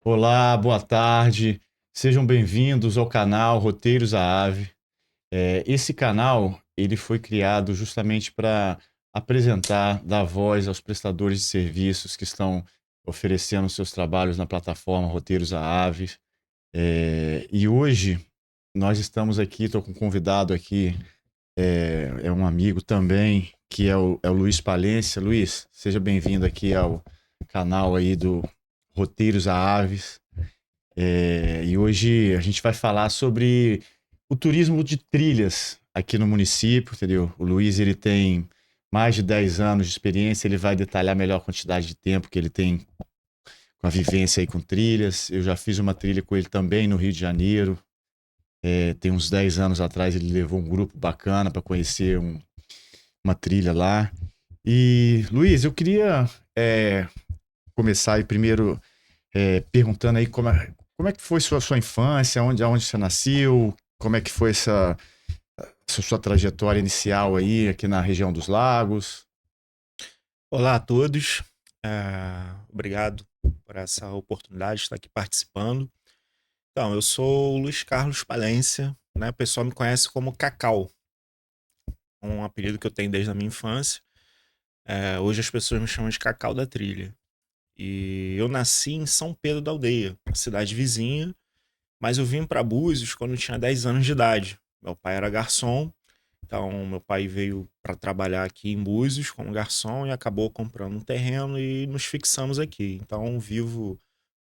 Olá, boa tarde. Sejam bem-vindos ao canal Roteiros à Ave. Esse canal ele foi criado justamente para apresentar, dar voz aos prestadores de serviços que estão oferecendo seus trabalhos na plataforma Roteiros à Ave. E hoje nós estamos aqui, estou com um convidado aqui, é um amigo também, que é o Luiz Palência. Luiz, seja bem-vindo aqui ao canal aí do Roteiros a Aves. E hoje a gente vai falar sobre o turismo de trilhas aqui no município, entendeu? O Luiz, ele tem mais de 10 anos de experiência, ele vai detalhar melhor a quantidade de tempo que ele tem com a vivência aí com trilhas. Eu já fiz uma trilha com ele também no Rio de Janeiro. Tem uns 10 anos atrás ele levou um grupo bacana para conhecer uma trilha lá. E, Luiz, eu queria começar aí primeiro perguntando aí como é que foi sua infância, aonde você nasceu, como é que foi essa sua trajetória inicial aí aqui na região dos lagos. Olá a todos, obrigado por essa oportunidade de estar aqui participando. Então, eu sou o Luiz Carlos Palência, né? O pessoal me conhece como Cacau, um apelido que eu tenho desde a minha infância. Hoje as pessoas me chamam de Cacau da Trilha. E eu nasci em São Pedro da Aldeia, uma cidade vizinha, mas eu vim para Búzios quando eu tinha 10 anos de idade. Meu pai era garçom. Então, meu pai veio para trabalhar aqui em Búzios como garçom e acabou comprando um terreno e nos fixamos aqui. Então,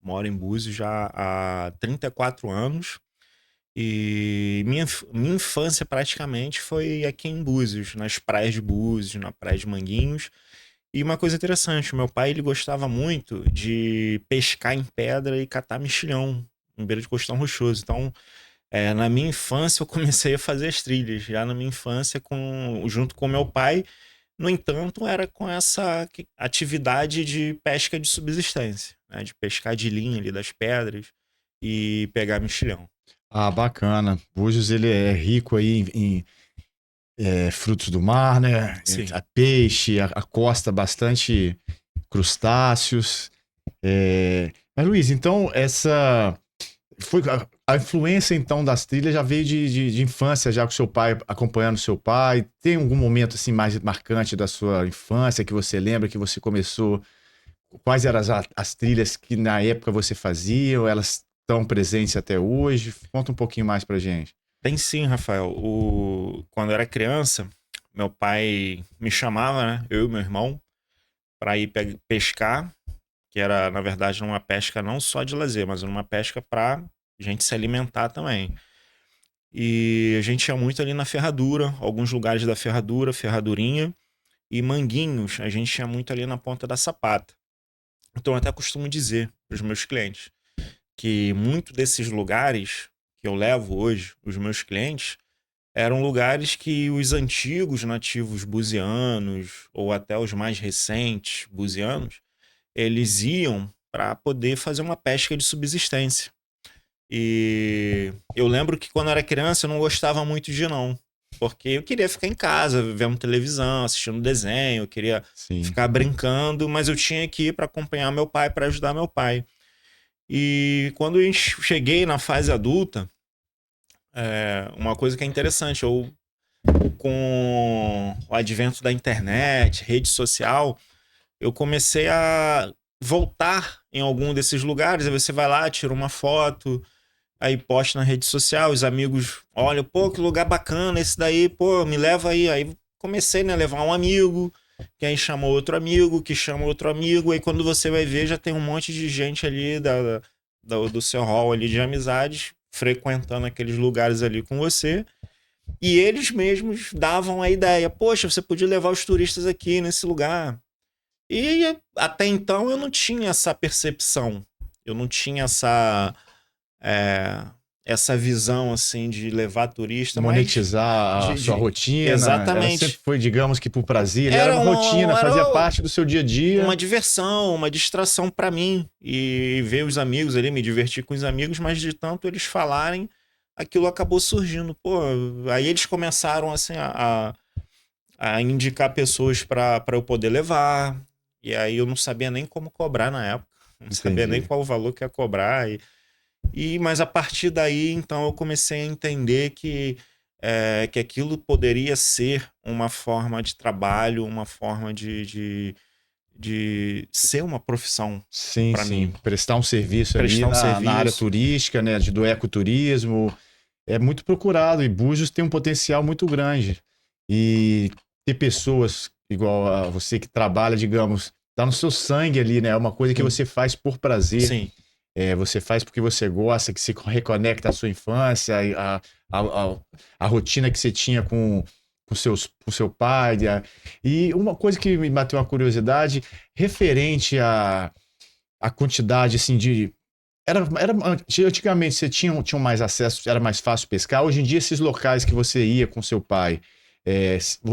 moro em Búzios já há 34 anos e minha infância praticamente foi aqui em Búzios, nas praias de Búzios, na praia de Manguinhos. E uma coisa interessante, meu pai ele gostava muito de pescar em pedra e catar mexilhão em beira de costão rochoso. Então, na minha infância eu comecei a fazer as trilhas, já na minha infância junto com meu pai. No entanto, era com essa atividade de pesca de subsistência, né? De pescar de linha ali das pedras e pegar mexilhão. Ah, bacana. Búzios ele é rico aí em frutos do mar, né? Sim. A peixe, a costa bastante crustáceos. Mas Luiz, então foi a influência então das trilhas já veio de infância, já com seu pai, acompanhando seu pai. Tem algum momento assim mais marcante da sua infância que você lembra que você começou? Quais eram as trilhas que na época você fazia? Ou elas estão presentes até hoje? Conta um pouquinho mais pra gente. Tem sim, Rafael. Quando eu era criança, meu pai me chamava, né? Eu e meu irmão, para ir pescar, que era, na verdade, uma pesca não só de lazer, mas uma pesca para gente se alimentar também. E a gente ia muito ali na Ferradura, alguns lugares da Ferradura, Ferradurinha e Manguinhos, a gente ia muito ali na Ponta da Sapata. Então eu até costumo dizer para os meus clientes que muito desses lugares que eu levo hoje, os meus clientes, eram lugares que os antigos nativos buzianos, ou até os mais recentes buzianos, eles iam para poder fazer uma pesca de subsistência. E eu lembro que quando eu era criança eu não gostava muito de ir, não. Porque eu queria ficar em casa, vendo televisão, assistindo desenho, eu queria Sim. ficar brincando, mas eu tinha que ir para acompanhar meu pai, para ajudar meu pai. E quando eu cheguei na fase adulta, uma coisa que é interessante, com o advento da internet, rede social, eu comecei a voltar em algum desses lugares. Aí você vai lá, tira uma foto, aí posta na rede social, os amigos olham, pô, que lugar bacana esse daí, pô, me leva aí. Aí comecei, né, a levar um amigo, que aí chamou outro amigo, que chama outro amigo, aí quando você vai ver, já tem um monte de gente ali do seu hall ali de amizades, frequentando aqueles lugares ali com você, e eles mesmos davam a ideia, poxa, você podia levar os turistas aqui nesse lugar. E até então eu não tinha essa percepção, eu não tinha é, essa visão assim de levar turista, mas Monetizar a de, sua de- rotina, ela sempre exatamente. foi, digamos que por prazer, era Era, uma rotina, era fazia parte do seu dia a dia. uma diversão, uma distração para mim e ver os amigos ali, me divertir com os amigos, mas de tanto eles falarem, aquilo acabou surgindo. Pô, aí eles começaram assim a indicar pessoas para eu poder levar. E aí eu não sabia nem como cobrar na época. Não sabia nem entendi. qual o valor que ia cobrar. Mas a partir daí, então, eu comecei a entender que aquilo poderia ser uma forma de trabalho, uma forma de ser uma profissão Sim, para sim. mim. Prestar um serviço ali Prestar um na área serviço. turística, né? Do ecoturismo. É muito procurado e Búzios tem um potencial muito grande. E ter pessoas igual a você que trabalha, digamos, tá no seu sangue ali, né? É uma coisa que Sim, você faz por prazer. sim, Você faz porque você gosta, que se reconecta à sua infância, a, a rotina que você tinha com seu pai. E uma coisa que me bateu uma curiosidade, referente à quantidade assim, de. Antigamente você tinha mais acesso, era mais fácil pescar. Hoje em dia, esses locais que você ia com seu pai,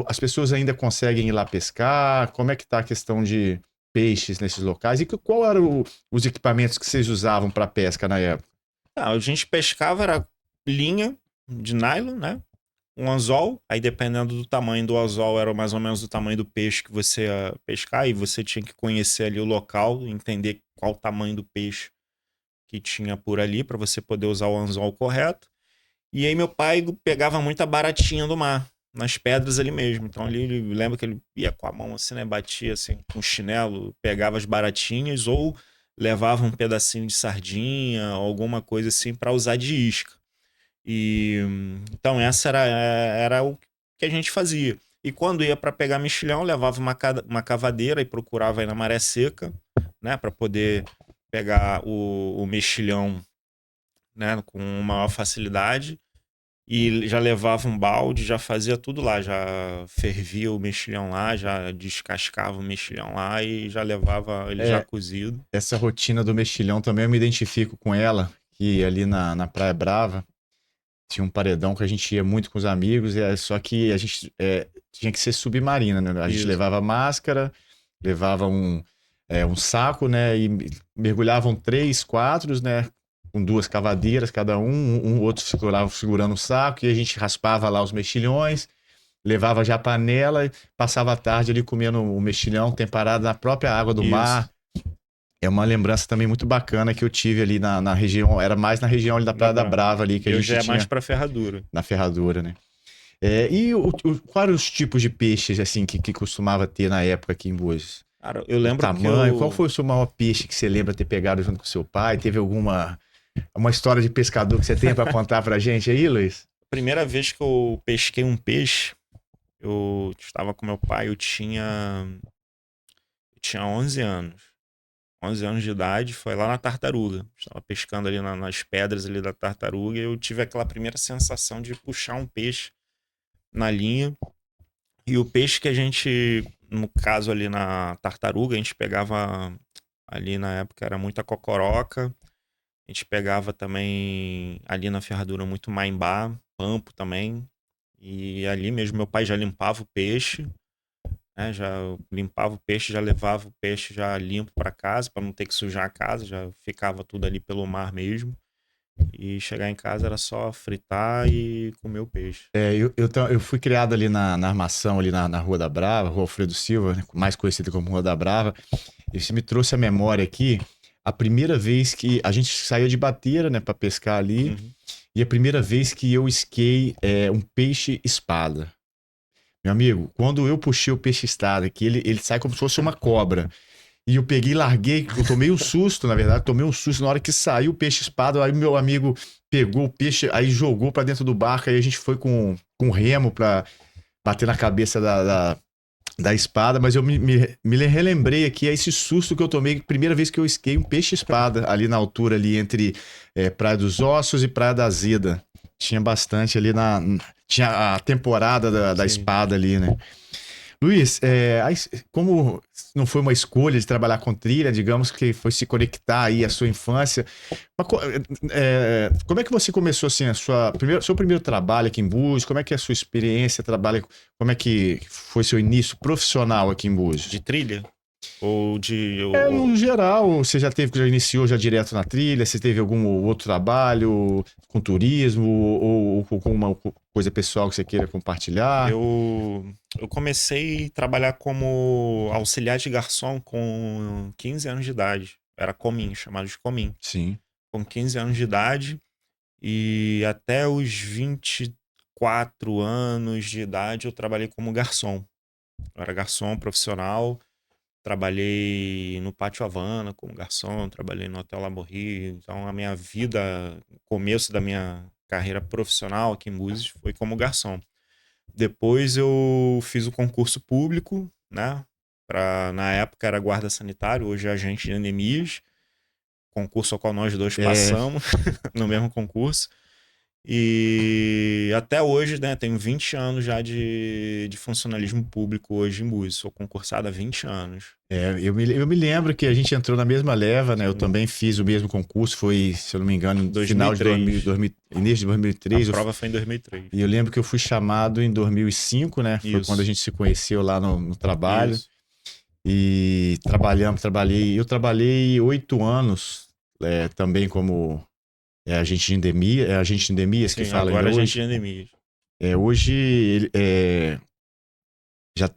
as pessoas ainda conseguem ir lá pescar? Como é que tá a questão de peixes nesses locais? E qual eram os equipamentos que vocês usavam para pesca na época? a gente pescava, era linha de nylon, né? Um anzol, aí dependendo do tamanho do anzol, era mais ou menos do tamanho do peixe que você ia pescar, e você tinha que conhecer ali o local, entender qual o tamanho do peixe que tinha por ali, para você poder usar o anzol correto. E aí meu pai pegava muita baratinha do mar, nas pedras ali mesmo. Então ali ele lembra que ele ia com a mão assim, né? Batia assim com o chinelo, pegava as baratinhas ou levava um pedacinho de sardinha, alguma coisa assim para usar de isca. Então essa era o que a gente fazia. E quando ia para pegar mexilhão, levava uma cavadeira e procurava aí na maré seca, né, para poder pegar o mexilhão, né, com maior facilidade. E já levava um balde, já fazia tudo lá, já fervia o mexilhão lá, já descascava o mexilhão lá e já levava ele já É, cozido. essa rotina do mexilhão também eu me identifico com ela, que ali na Praia Brava tinha um paredão que a gente ia muito com os amigos, só que a gente tinha que ser submarina, né? A gente Isso. levava máscara, levava um saco, né? E mergulhavam três, quatro, né? Com duas cavadeiras cada um outro segurando o saco, e a gente raspava lá os mexilhões, levava já a panela, e passava a tarde ali comendo o mexilhão temperado na própria água do Isso. mar. É uma lembrança também muito bacana que eu tive ali na região, era mais na região ali da Da Praia da Brava. Brava ali que a Eu já gente é mais tinha pra ferradura. na ferradura, né? E quais eram os tipos de peixes assim que costumava ter na época aqui em Búzios? Cara, eu O lembro que tamanho, qual eu. foi o seu maior peixe que você lembra ter pegado junto com seu pai? Teve alguma uma história de pescador que você tem para contar pra gente aí, Luiz? Primeira vez que eu pesquei um peixe, eu estava com meu pai, eu tinha 11 anos. 11 anos de idade, foi lá na tartaruga. Estava pescando ali nas pedras ali da tartaruga e eu tive aquela primeira sensação de puxar um peixe na linha. E o peixe que a gente, no caso ali na tartaruga, a gente pegava ali na época era muita cocoroca. A gente pegava também ali na ferradura muito maimbá, pampo também. E ali mesmo meu pai já limpava o peixe, né? Já limpava o peixe, já levava o peixe já limpo para casa, para não ter que sujar a casa, já ficava tudo ali pelo mar mesmo. E chegar em casa era só fritar e comer o peixe. Eu fui criado ali na armação, ali na Rua da Brava, Rua Alfredo Silva, né, mais conhecida como Rua da Brava. E você me trouxe a memória aqui, a primeira vez que a gente saía de bateira, né, para pescar ali, Uhum. e a primeira vez que eu isquei um peixe espada. Meu amigo, quando eu puxei o peixe espada, que ele sai como se fosse uma cobra. E eu peguei, larguei, eu tomei um susto, na verdade, tomei um susto na hora que saiu o peixe espada. Aí meu amigo pegou o peixe, aí jogou pra dentro do barco, aí a gente foi com remo pra bater na cabeça da espada. Mas eu me relembrei aqui, é esse susto que eu tomei, primeira vez que eu esquei um peixe espada, ali na altura, ali entre Praia dos Ossos e Praia da Azeda. Tinha bastante ali Tinha a temporada da Sim. espada ali, né? Luiz, como não foi uma escolha de trabalhar com trilha, digamos que foi se conectar aí à sua infância, como é que você começou assim, seu primeiro trabalho aqui em Búzios? Como é que é a sua experiência, como é que foi seu início profissional aqui em De Búzios? trilha? Ou de. No geral, você já iniciou já direto na trilha? Você teve algum outro trabalho com turismo ou com uma coisa pessoal que você queira compartilhar? Eu comecei a trabalhar como auxiliar de garçom com 15 anos de idade. era comim, chamado de comim. Sim. Com 15 anos de idade e até os 24 anos de idade eu trabalhei como garçom. Eu era garçom profissional, trabalhei no Pátio Havana como garçom, trabalhei no Hotel Lamborghini. Então a minha vida, o começo da minha carreira profissional aqui em Búzios foi como garçom. Depois eu fiz o concurso público, né? Na época era guarda sanitário, hoje é agente de endemias. Concurso ao qual nós dois É, passamos no mesmo concurso. E até hoje, né, tenho 20 anos já de funcionalismo público hoje em Búzios. Sou concursado há 20 anos. eu me lembro que a gente entrou na mesma leva, né? Eu Sim. também fiz o mesmo concurso, foi, se eu não me engano, no final de 2003. 2000, início de A 2003. prova foi em 2003. E eu lembro que eu fui chamado em 2005, né? Foi quando a Isso, gente se conheceu lá no trabalho. isso. E eu trabalhei 8 anos também como agente de endemia, agente de endemias que Sim, fala ainda agora a gente hoje. de endemias. Hoje já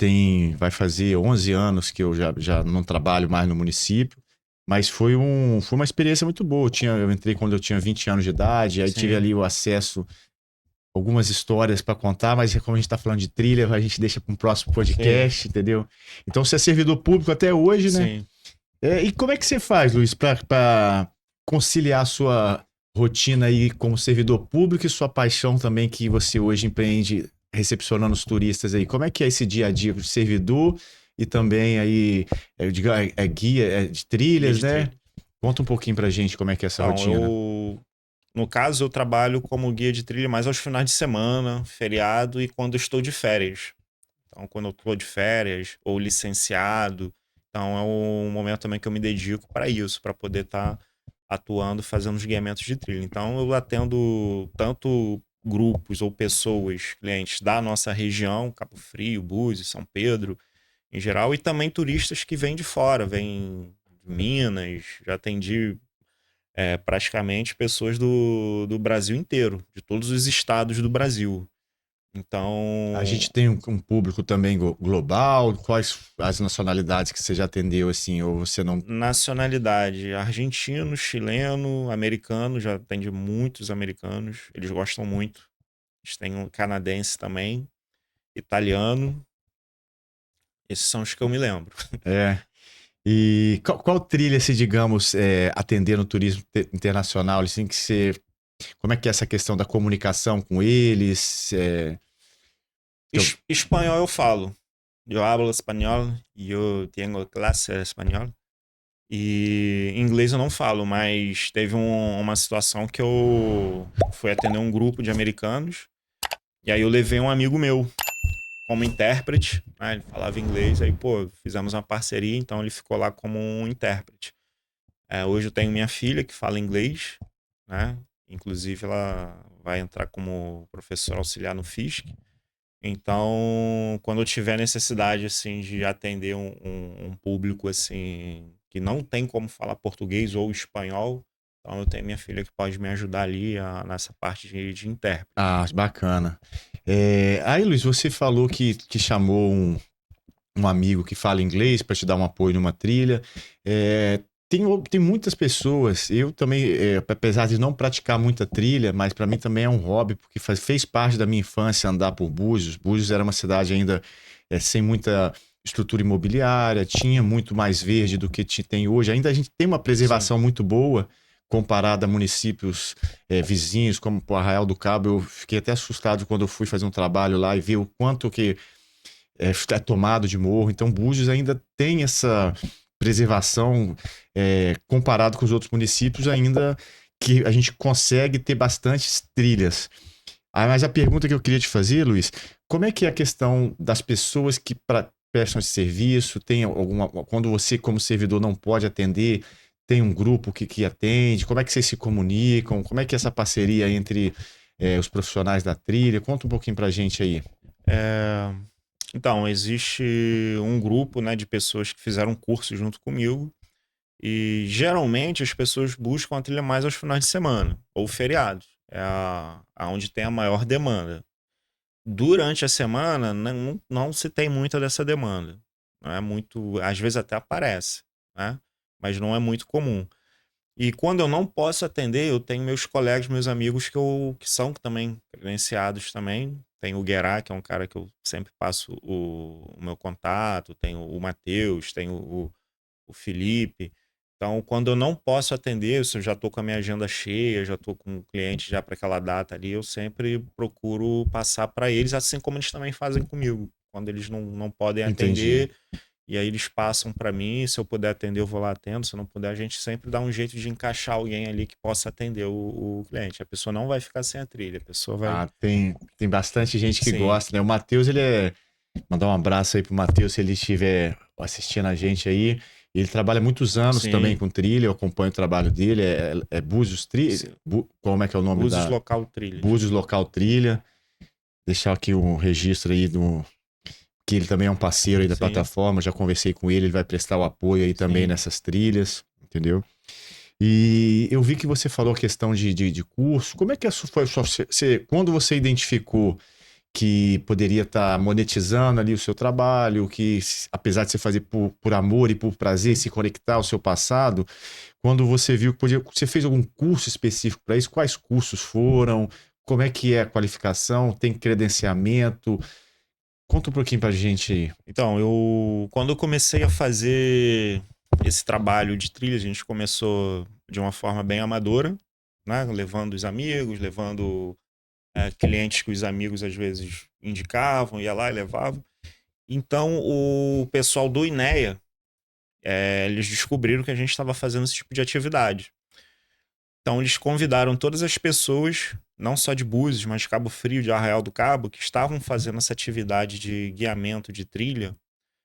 vai fazer 11 anos que eu já não trabalho mais no município, mas foi uma experiência muito boa. Eu entrei quando eu tinha 20 anos de idade, aí tive Sim, ali o acesso algumas histórias para contar, mas como a gente está falando de trilha, a gente deixa para um próximo sim, podcast, entendeu? Então você é servidor público até hoje, né? sim. E como é que você faz, Luiz, para conciliar a sua rotina aí como servidor público e sua paixão também que você hoje empreende recepcionando os turistas aí? Como é que é esse dia a dia de servidor e também aí, guia de Guia trilhas, de né? trilha. Conta um pouquinho pra gente como é que é essa Então, rotina. no caso, eu trabalho como guia de trilha mais aos finais de semana, feriado e quando eu estou de férias. Então, quando eu estou de férias ou licenciado, então é um momento também que eu me dedico para isso, para poder estar atuando, fazendo os guiamentos de trilha. Então, eu atendo tanto grupos ou pessoas, clientes da nossa região, Cabo Frio, Búzios, São Pedro, em geral, e também turistas que vêm de fora, vêm de Minas, já atendi praticamente pessoas do Brasil inteiro, de todos os estados do Brasil. A Então, gente tem um público também global. Quais as nacionalidades que você já atendeu, assim, ou você não. nacionalidade, argentino, chileno, americano, já atendi muitos americanos, eles gostam muito. Eles têm um canadense também, italiano, esses são os que eu me lembro. É. E qual trilha, se digamos, atender no turismo internacional, assim, que você. Como é que é essa questão da comunicação com eles? Espanhol eu falo, eu hablo espanhol, eu tenho classe de espanhol. E inglês eu não falo, mas teve uma situação que eu fui atender um grupo de americanos, e aí eu levei um amigo meu como intérprete, né? Ele falava inglês, aí, pô, fizemos uma parceria, então ele ficou lá como um intérprete. Hoje eu tenho minha filha que fala inglês, né? Inclusive ela vai entrar como professora auxiliar no FISC. Então, quando eu tiver necessidade, assim, de atender um público, assim, que não tem como falar português ou espanhol, então eu tenho minha filha que pode me ajudar ali nessa parte de intérprete. Ah, bacana. Aí, Luiz, você falou que chamou um amigo que fala inglês para te dar um apoio numa trilha. Tem muitas pessoas, eu também, apesar de não praticar muita trilha, mas para mim também é um hobby, porque fez parte da minha infância andar por Búzios. Búzios era uma cidade ainda sem muita estrutura imobiliária, tinha muito mais verde do que tem hoje. Ainda a gente tem uma Sim, preservação muito boa comparada a municípios vizinhos, como o Arraial do Cabo. Eu fiquei até assustado quando eu fui fazer um trabalho lá e ver o quanto que é tomado de morro. Então, Búzios ainda tem essa preservação comparado com os outros municípios, ainda que a gente consegue ter bastantes trilhas. Mas a pergunta que eu queria te fazer, Luiz, como é que é a questão das pessoas que prestam esse serviço? Tem alguma, quando você, como servidor, não pode atender, tem um grupo que atende? Como é que vocês se comunicam? Como é que é essa parceria entre os profissionais da trilha? Conta um pouquinho pra gente aí. É, então, existe um grupo, né, de pessoas que fizeram um curso junto comigo e geralmente as pessoas buscam a trilha mais aos finais de semana ou feriados. Aonde tem a maior demanda. Durante a semana, não se tem muita dessa demanda. Não é muito, às vezes até aparece, né? mas não é muito comum. E quando eu não posso atender, eu tenho meus colegas, meus amigos que são também credenciados também. Tem o Guerá, que é um cara que eu sempre passo o meu contato, tem o Matheus, tem o Felipe. Então, quando eu não posso atender, se eu já estou com a minha agenda cheia, já estou com o cliente já para aquela data ali, eu sempre procuro passar para eles, assim como eles também fazem comigo. Quando eles não podem Entendi. atender, e aí eles passam para mim, se eu puder atender, eu vou lá atendo, se eu não puder, a gente sempre dá um jeito de encaixar alguém ali que possa atender o cliente. A pessoa não vai ficar sem a trilha, a pessoa vai... Ah, tem bastante gente que Sim, gosta, né? O Matheus, ele é. Mandar um abraço aí pro Matheus, se ele estiver assistindo a gente aí. Ele trabalha muitos anos também sim, com trilha, eu acompanho o trabalho dele. É Búzios Trilha. sim. Como é que é o nome Búzios da. Local Trilhas. Búzios Local Trilha. Deixar aqui o registro aí do. Que ele também é um parceiro aí da Sim, plataforma. Já conversei com ele, ele vai prestar o apoio aí também sim. nessas trilhas, entendeu? E eu vi que você falou a questão de curso. Como é que foi a sua. Quando você identificou que poderia estar monetizando ali o seu trabalho, que apesar de você fazer por amor e por prazer, se conectar ao seu passado, quando você viu que podia, você fez algum curso específico para isso? Quais cursos foram? Como é que é a qualificação? Tem credenciamento? Conta um pouquinho pra gente aí. Então, quando eu comecei a fazer esse trabalho de trilha, a gente começou de uma forma bem amadora, né? Levando os amigos, levando clientes que os amigos às vezes indicavam, ia lá e levava. Então, o pessoal do INEA, eles descobriram que a gente estava fazendo esse tipo de atividade. Então, eles convidaram todas as pessoas, não só de Búzios, mas de Cabo Frio, de Arraial do Cabo, que estavam fazendo essa atividade de guiamento de trilha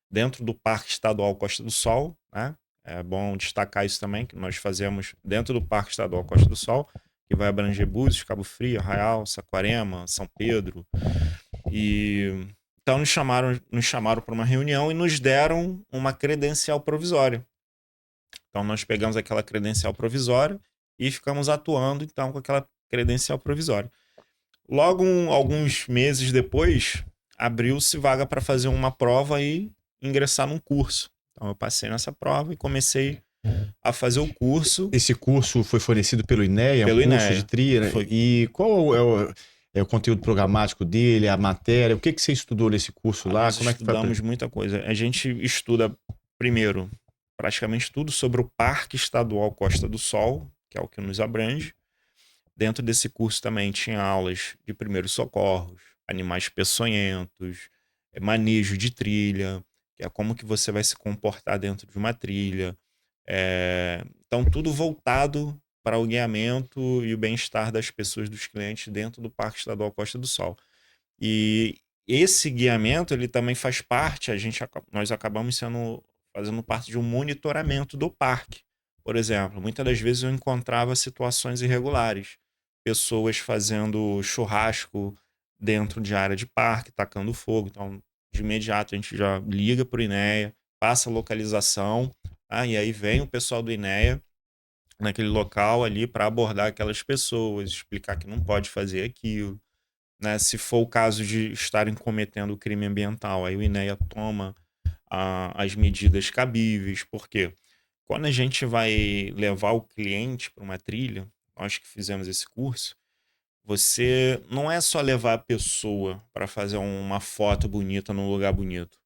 dentro do Parque Estadual Costa do Sol, né? É bom destacar isso também, que nós fazemos dentro do Parque Estadual Costa do Sol, que vai abranger Búzios, Cabo Frio, Arraial, Saquarema, São Pedro. E então nos chamaram para uma reunião e nos deram uma credencial provisória. Então nós pegamos aquela credencial provisória e ficamos atuando então com aquela credencial provisória. Logo, alguns meses depois, abriu-se vaga para fazer uma prova e ingressar num curso. Então eu passei nessa prova e comecei a fazer o curso Esse curso foi fornecido pelo INEA, é um pelo curso de INEA. trilha, né? Foi, E qual é o conteúdo programático dele, a matéria? O que que você estudou nesse curso lá? nós Como é que foi? estudamos muita coisa. A gente estuda, primeiro, praticamente tudo sobre o Parque Estadual Costa do Sol, que é o que nos abrange. Dentro desse curso também tinha aulas de primeiros socorros, animais peçonhentos, manejo de trilha, que é como que você vai se comportar dentro de uma trilha. Então, tudo voltado para o guiamento e o bem-estar das pessoas, dos clientes dentro do Parque Estadual Costa do Sol. E esse guiamento, ele também faz parte, nós acabamos fazendo parte de um monitoramento do parque. Por exemplo, muitas das vezes eu encontrava situações irregulares, pessoas fazendo churrasco dentro de área de parque, tacando fogo. Então, de imediato a gente já liga para o INEA, passa a localização, e aí vem o pessoal do INEA naquele local ali para abordar aquelas pessoas, explicar que não pode fazer aquilo, né? Se for o caso de estarem cometendo crime ambiental, aí o INEA toma as medidas cabíveis, porque quando a gente vai levar o cliente para uma trilha, nós que fizemos esse curso, você não é só levar a pessoa para fazer uma foto bonita num lugar bonito,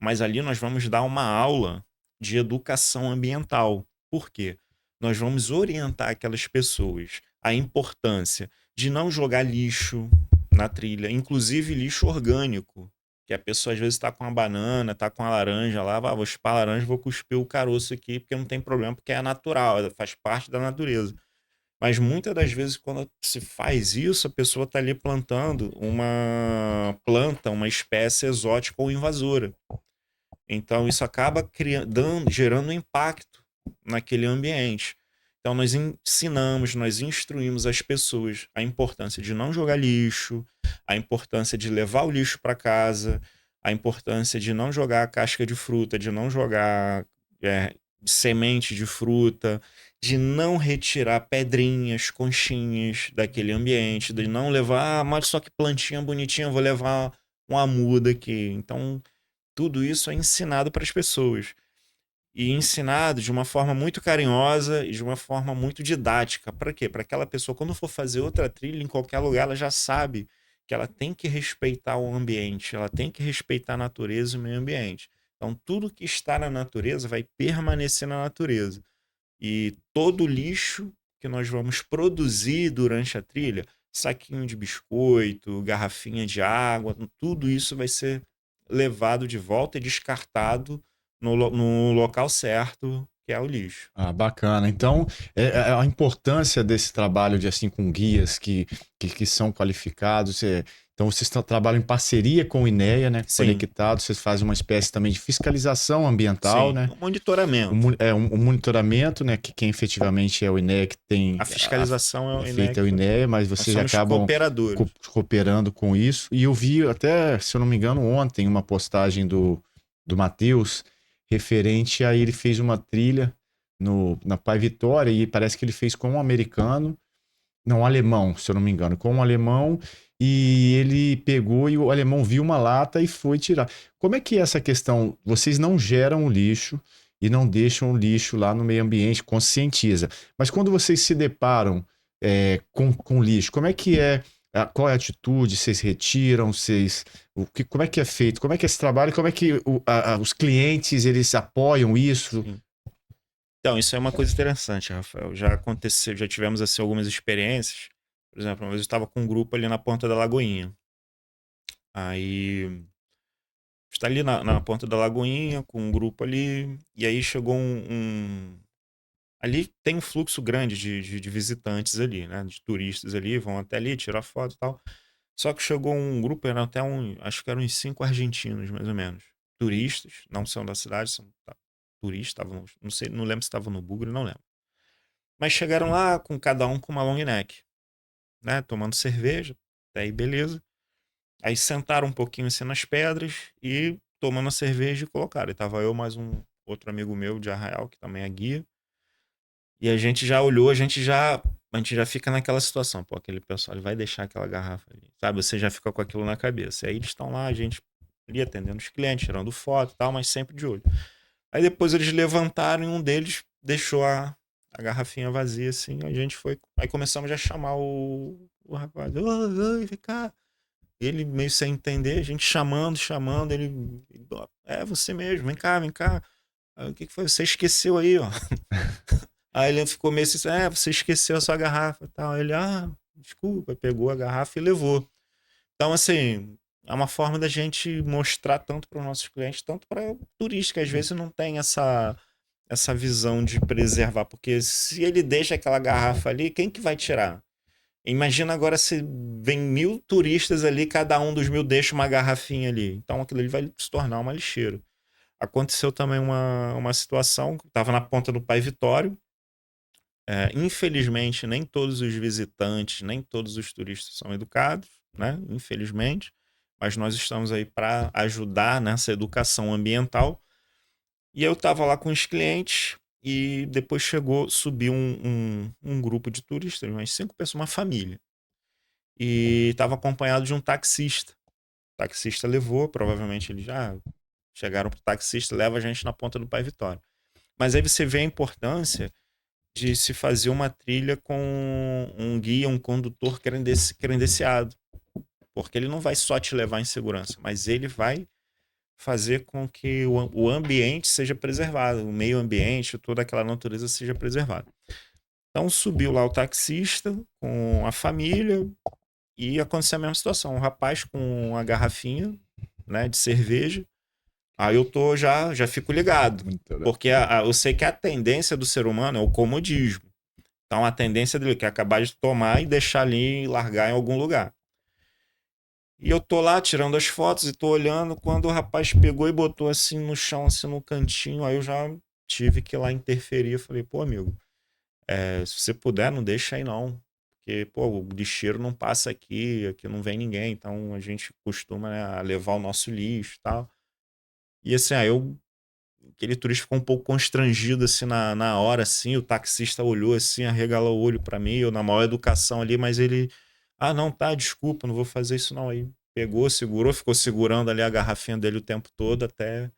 mas ali nós vamos dar uma aula de educação ambiental. Por quê? Nós vamos orientar aquelas pessoas a importância de não jogar lixo na trilha, inclusive lixo orgânico. Que a pessoa às vezes está com a banana, está com a laranja lá, vou chupar a laranja, vou cuspir o caroço aqui, porque não tem problema, porque é natural, faz parte da natureza. Mas muitas das vezes, quando se faz isso, a pessoa está ali plantando uma planta, uma espécie exótica ou invasora. Então, isso acaba gerando um impacto naquele ambiente. Então, nós ensinamos, nós instruímos as pessoas a importância de não jogar lixo, a importância de levar o lixo para casa, a importância de não jogar casca de fruta, de não jogar semente de fruta, de não retirar pedrinhas, conchinhas daquele ambiente, de não levar, mas só que plantinha bonitinha, vou levar uma muda aqui. Então, tudo isso é ensinado para as pessoas. e ensinado de uma forma muito carinhosa e de uma forma muito didática. Para quê? Para aquela pessoa, quando for fazer outra trilha em qualquer lugar, ela já sabe que ela tem que respeitar o ambiente, ela tem que respeitar a natureza e o meio ambiente. Então, tudo que está na natureza vai permanecer na natureza. E todo o lixo que nós vamos produzir durante a trilha, saquinho de biscoito, garrafinha de água, tudo isso vai ser levado de volta e descartado no local certo, que é o lixo. Ah, bacana. Então, a importância desse trabalho de assim com guias que são qualificados. Então, vocês trabalham em parceria com o INEA, né? Sim, Conectados, vocês fazem uma espécie também de fiscalização ambiental, sim. né? Um monitoramento. Um monitoramento, né? Que quem efetivamente é o INEA que tem A fiscalização é o INEA feito é que o faz. INEA, mas Nós vocês somos acabam cooperadores. cooperando com isso. E eu vi até, se eu não me engano, ontem uma postagem do Matheus referente a ele fez uma trilha na Pai Vitória e parece que ele fez com um americano, não, um alemão, se eu não me engano, com um alemão e ele pegou e o alemão viu uma lata e foi tirar. Como é que é essa questão? Vocês não geram o lixo e não deixam o lixo lá no meio ambiente, conscientiza. Mas quando vocês se deparam com lixo, como é que é? Qual é a atitude? Vocês retiram? Como é que é feito? Como é que é esse trabalho? Como é que os clientes eles apoiam isso? Sim. Então, isso é uma coisa interessante, Rafael. Já aconteceu, já tivemos assim algumas experiências. Por exemplo, uma vez eu estava com um grupo ali na ponta da Lagoinha. Aí está ali na ponta da Lagoinha com um grupo ali, e aí chegou ali tem um fluxo grande de visitantes ali, né? De turistas ali, vão até ali, tirar foto e tal. Só que chegou um grupo, eram até acho que eram uns 5 argentinos, mais ou menos. Turistas, não são da cidade, são turistas, estavam, não sei, não lembro se estavam no Bugre, não lembro. Mas chegaram lá com cada um com uma long neck, né? Tomando cerveja, até aí beleza. Aí sentaram um pouquinho assim nas pedras e tomando a cerveja e colocaram. E tava eu mais um outro amigo meu de Arraial, que também é guia. E a gente já olhou, a gente já fica naquela situação, pô, aquele pessoal ele vai deixar aquela garrafa ali, sabe? Você já fica com aquilo na cabeça. E aí eles estão lá, a gente ali atendendo os clientes, tirando foto e tal, mas sempre de olho. Aí depois eles levantaram e um deles deixou a garrafinha vazia, assim, a gente foi. Aí começamos já a chamar o rapaz, oi, oi, vem cá. Ele meio sem entender, a gente chamando, é você mesmo, vem cá, vem cá. Aí, o que foi? Você esqueceu aí, ó. Aí ele ficou meio assim, você esqueceu a sua garrafa e tal. Ele, desculpa, pegou a garrafa e levou. Então, assim, é uma forma da gente mostrar tanto para os nossos clientes, tanto para o turista, que às vezes não tem essa visão de preservar, porque se ele deixa aquela garrafa ali, quem que vai tirar? Imagina agora se vem 1.000 turistas ali, cada um dos 1.000 deixa uma garrafinha ali. Então aquilo ali vai se tornar uma lixeira. Aconteceu também uma situação, estava na ponta do Pai Vitório. Infelizmente, nem todos os visitantes, nem todos os turistas são educados, né? Infelizmente. Mas nós estamos aí para ajudar nessa educação ambiental. E eu estava lá com os clientes e depois subiu um grupo de turistas, umas 5 pessoas, uma família. E estava acompanhado de um taxista. O taxista levou, provavelmente eles já chegaram pro taxista, leva a gente na ponta do Pai Vitória. Mas aí você vê a importância de se fazer uma trilha com um guia, um condutor credenciado. Porque ele não vai só te levar em segurança, mas ele vai fazer com que o ambiente seja preservado, o meio ambiente, toda aquela natureza seja preservada. Então subiu lá o taxista com a família e aconteceu a mesma situação. Um rapaz com uma garrafinha, né, de cerveja. Aí eu já fico ligado. Porque eu sei que a tendência do ser humano é o comodismo. Então a tendência dele é acabar de tomar e deixar ali e largar em algum lugar. E eu tô lá tirando as fotos e tô olhando quando o rapaz pegou e botou assim no chão, assim no cantinho. Aí eu já tive que ir lá interferir. Eu falei, pô, amigo, se você puder, não deixa aí não. Porque, pô, o lixeiro não passa aqui não vem ninguém. Então a gente costuma, né, levar o nosso lixo e tal. E assim, aquele turista ficou um pouco constrangido assim na hora, assim. O taxista olhou assim, arregalou o olho pra mim, eu na maior educação ali, mas ele, não, tá, desculpa, não vou fazer isso não. Aí pegou, segurou, ficou segurando ali a garrafinha dele o tempo todo até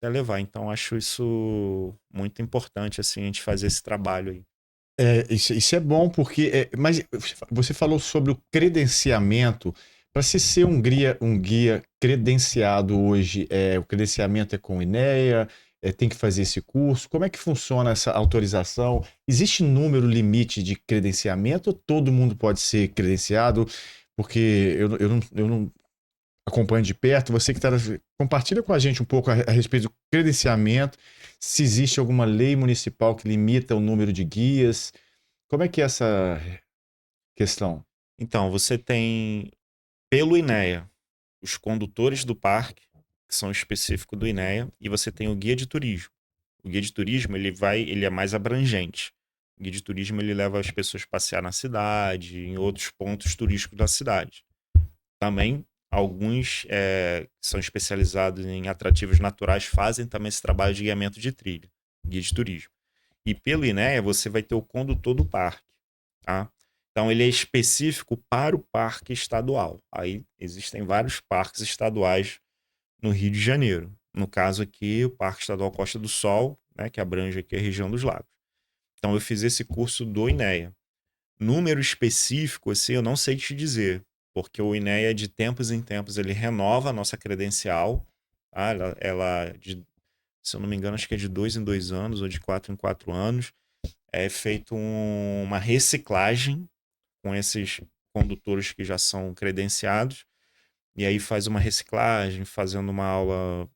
até levar. Então, acho isso muito importante, assim, a gente fazer esse trabalho aí. Isso é bom porque. Mas você falou sobre o credenciamento. Para se ser um guia credenciado hoje, o credenciamento é com o INEA, tem que fazer esse curso. Como é que funciona essa autorização? Existe número limite de credenciamento ou todo mundo pode ser credenciado? Porque eu não acompanho de perto. Você que está. Compartilha com a gente um pouco a respeito do credenciamento, se existe alguma lei municipal que limita o número de guias. Como é que é essa questão? Então, você tem, pelo INEA, os condutores do parque, que são específicos do INEA, e você tem o guia de turismo. O guia de turismo, ele é mais abrangente. O guia de turismo, ele leva as pessoas a passear na cidade, em outros pontos turísticos da cidade. Também, alguns que são especializados em atrativos naturais fazem também esse trabalho de guiamento de trilha, guia de turismo. E pelo INEA, você vai ter o condutor do parque, tá? Então, ele é específico para o parque estadual. Aí, existem vários parques estaduais no Rio de Janeiro. No caso aqui, o Parque Estadual Costa do Sol, né, que abrange aqui a região dos lagos. Então, eu fiz esse curso do INEA. Número específico, assim, eu não sei te dizer, porque o INEA, de tempos em tempos, ele renova a nossa credencial. Tá? Se eu não me engano, acho que é de 2 em 2 anos ou de 4 em 4 anos. É feito uma reciclagem com esses condutores que já são credenciados, e aí faz uma reciclagem, fazendo uma aula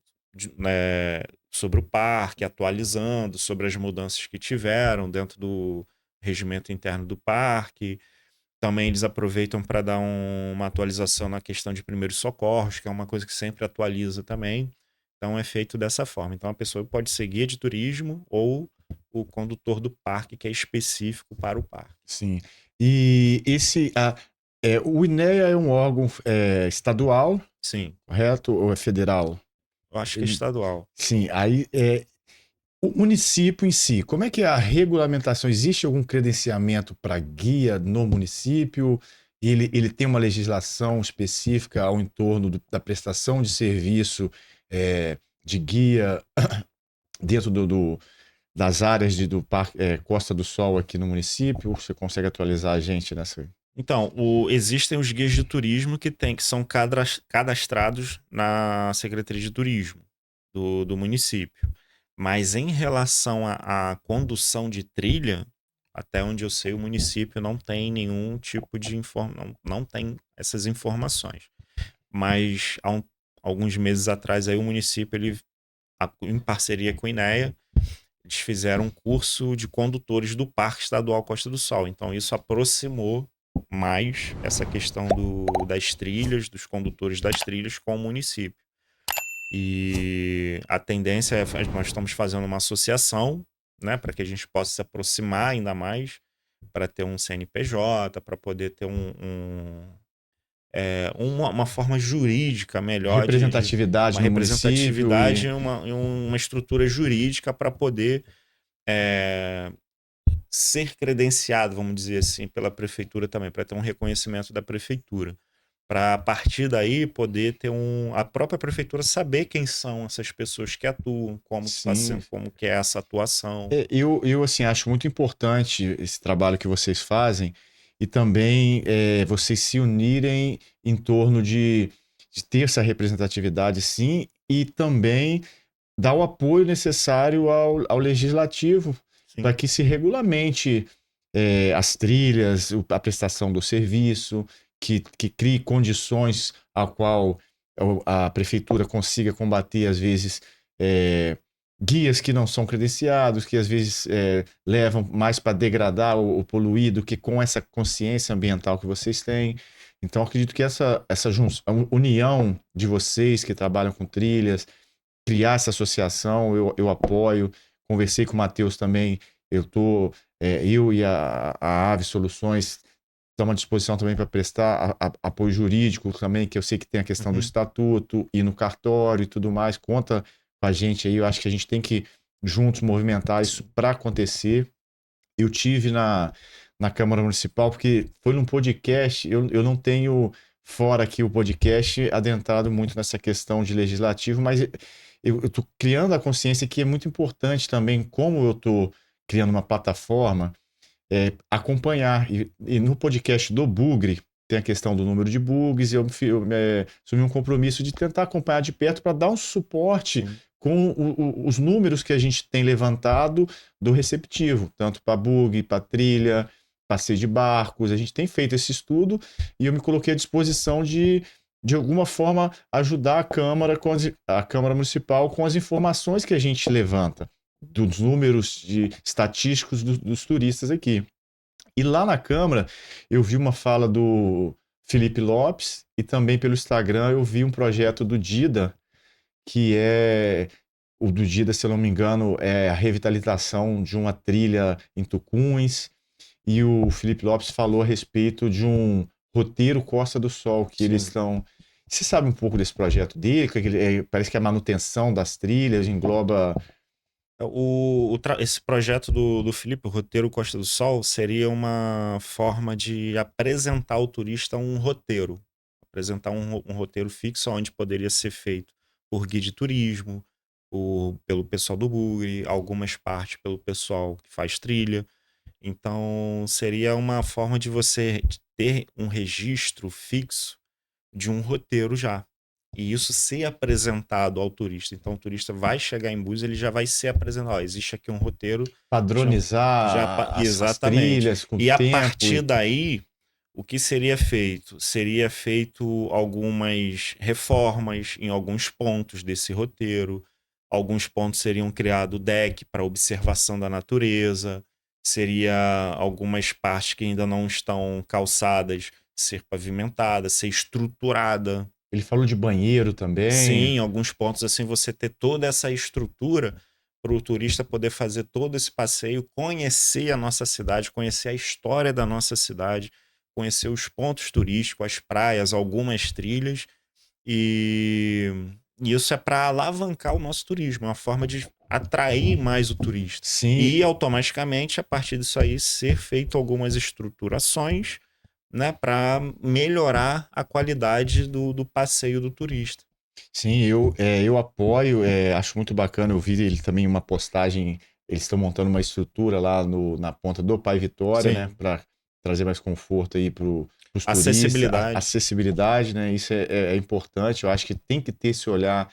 sobre o parque, atualizando sobre as mudanças que tiveram dentro do regimento interno do parque. Também eles aproveitam para dar uma atualização na questão de primeiros socorros, que é uma coisa que sempre atualiza também. Então é feito dessa forma. Então a pessoa pode ser guia de turismo ou o condutor do parque, que é específico para o parque. Sim. E o INEA é um órgão estadual, Sim, correto? Ou é federal? eu acho que é estadual. Sim, aí o município em si, como é que é a regulamentação? Existe algum credenciamento para guia no município? Ele tem uma legislação específica ao entorno da prestação de serviço de guia dentro das áreas do Parque Costa do Sol aqui no município? Você consegue atualizar a gente nessa? Então, existem os guias de turismo que são cadastrados na Secretaria de Turismo do município. Mas em relação à condução de trilha, até onde eu sei, o município não tem nenhum tipo de informação, não tem essas informações. Mas alguns meses atrás, aí, o município, em parceria com o INEA, eles fizeram um curso de condutores do Parque Estadual Costa do Sol. Então, isso aproximou mais essa questão das trilhas, dos condutores das trilhas com o município. E a tendência nós estamos fazendo uma associação, né, para que a gente possa se aproximar ainda mais, para ter um CNPJ, para poder ter uma forma jurídica melhor Representatividade uma no município representatividade e. e uma estrutura jurídica para poder é, ser credenciado, vamos dizer assim, pela prefeitura também, para ter um reconhecimento da prefeitura. Para a partir daí poder ter a própria prefeitura saber quem são essas pessoas que atuam, Sim. como que é essa atuação. Eu assim, acho muito importante esse trabalho que vocês fazem e também vocês se unirem em torno de ter essa representatividade, sim, e também dar o apoio necessário ao legislativo para Sim, que se regulamente as trilhas, a prestação do serviço, que crie condições a qual a prefeitura consiga combater, às vezes, guias que não são credenciados, que às vezes levam mais para degradar ou poluir do que com essa consciência ambiental que vocês têm. Então, acredito que a união de vocês que trabalham com trilhas, criar essa associação, eu apoio. Conversei com o Matheus também. Eu e a Ave Soluções estamos à disposição também para prestar apoio jurídico também, que eu sei que tem a questão do uhum, estatuto e no cartório e tudo mais. Conta com a gente aí. Eu acho que a gente tem que juntos movimentar isso sim, para acontecer. Eu tive na Câmara Municipal, porque foi num podcast, eu não tenho fora aqui o podcast adentrado muito nessa questão de legislativo, mas eu tô criando a consciência que é muito importante também, como eu tô criando uma plataforma, acompanhar. E no podcast do Bugre, tem a questão do número de bugs, e eu assumi um compromisso de tentar acompanhar de perto para dar um suporte Sim. com os números que a gente tem levantado do receptivo, tanto para bug, para trilha, passeio de barcos. A gente tem feito esse estudo e eu me coloquei à disposição de alguma forma, ajudar a Câmara Municipal com as informações que a gente levanta dos números estatísticos dos turistas aqui. E lá na Câmara, eu vi uma fala do Felipe Lopes e também pelo Instagram eu vi um projeto do Dida, que é o do Dida, se eu não me engano, é a revitalização de uma trilha em Tucuns. E o Felipe Lopes falou a respeito de um roteiro Costa do Sol, que eles Sim. estão. Você sabe um pouco desse projeto dele? Parece que a manutenção das trilhas engloba. Esse projeto do Felipe, o roteiro Costa do Sol, seria uma forma de apresentar ao turista um roteiro. Apresentar um roteiro fixo, onde poderia ser feito por guia de turismo, pelo pessoal do Bugre, algumas partes pelo pessoal que faz trilha. Então, seria uma forma de você ter um registro fixo de um roteiro já. E isso ser apresentado ao turista. Então, o turista vai chegar em Búzios, ele já vai ser apresentado. Ó, existe aqui um roteiro. Padronizar as Exatamente. trilhas com E a tempo. partir daí, o que seria feito? Seria feito algumas reformas em alguns pontos desse roteiro. Alguns pontos seriam criado deck para observação da natureza. Seria algumas partes que ainda não estão calçadas ser pavimentada, ser estruturada. Ele falou de banheiro também. Sim, alguns pontos assim você ter toda essa estrutura para o turista poder fazer todo esse passeio, conhecer a nossa cidade, conhecer a história da nossa cidade, conhecer os pontos turísticos, as praias, algumas trilhas e isso é para alavancar o nosso turismo, é uma forma de atrair mais o turista. Sim, E automaticamente, a partir disso aí, ser feito algumas estruturações, né, para melhorar a qualidade do passeio do turista. sim, eu apoio, acho muito bacana. Eu vi ele também uma postagem. Eles estão montando uma estrutura lá na ponta do Pai Vitória, né, Sim. para trazer mais conforto aí para os turistas, Acessibilidade. acessibilidade, né? Isso é importante. Eu acho que tem que ter esse olhar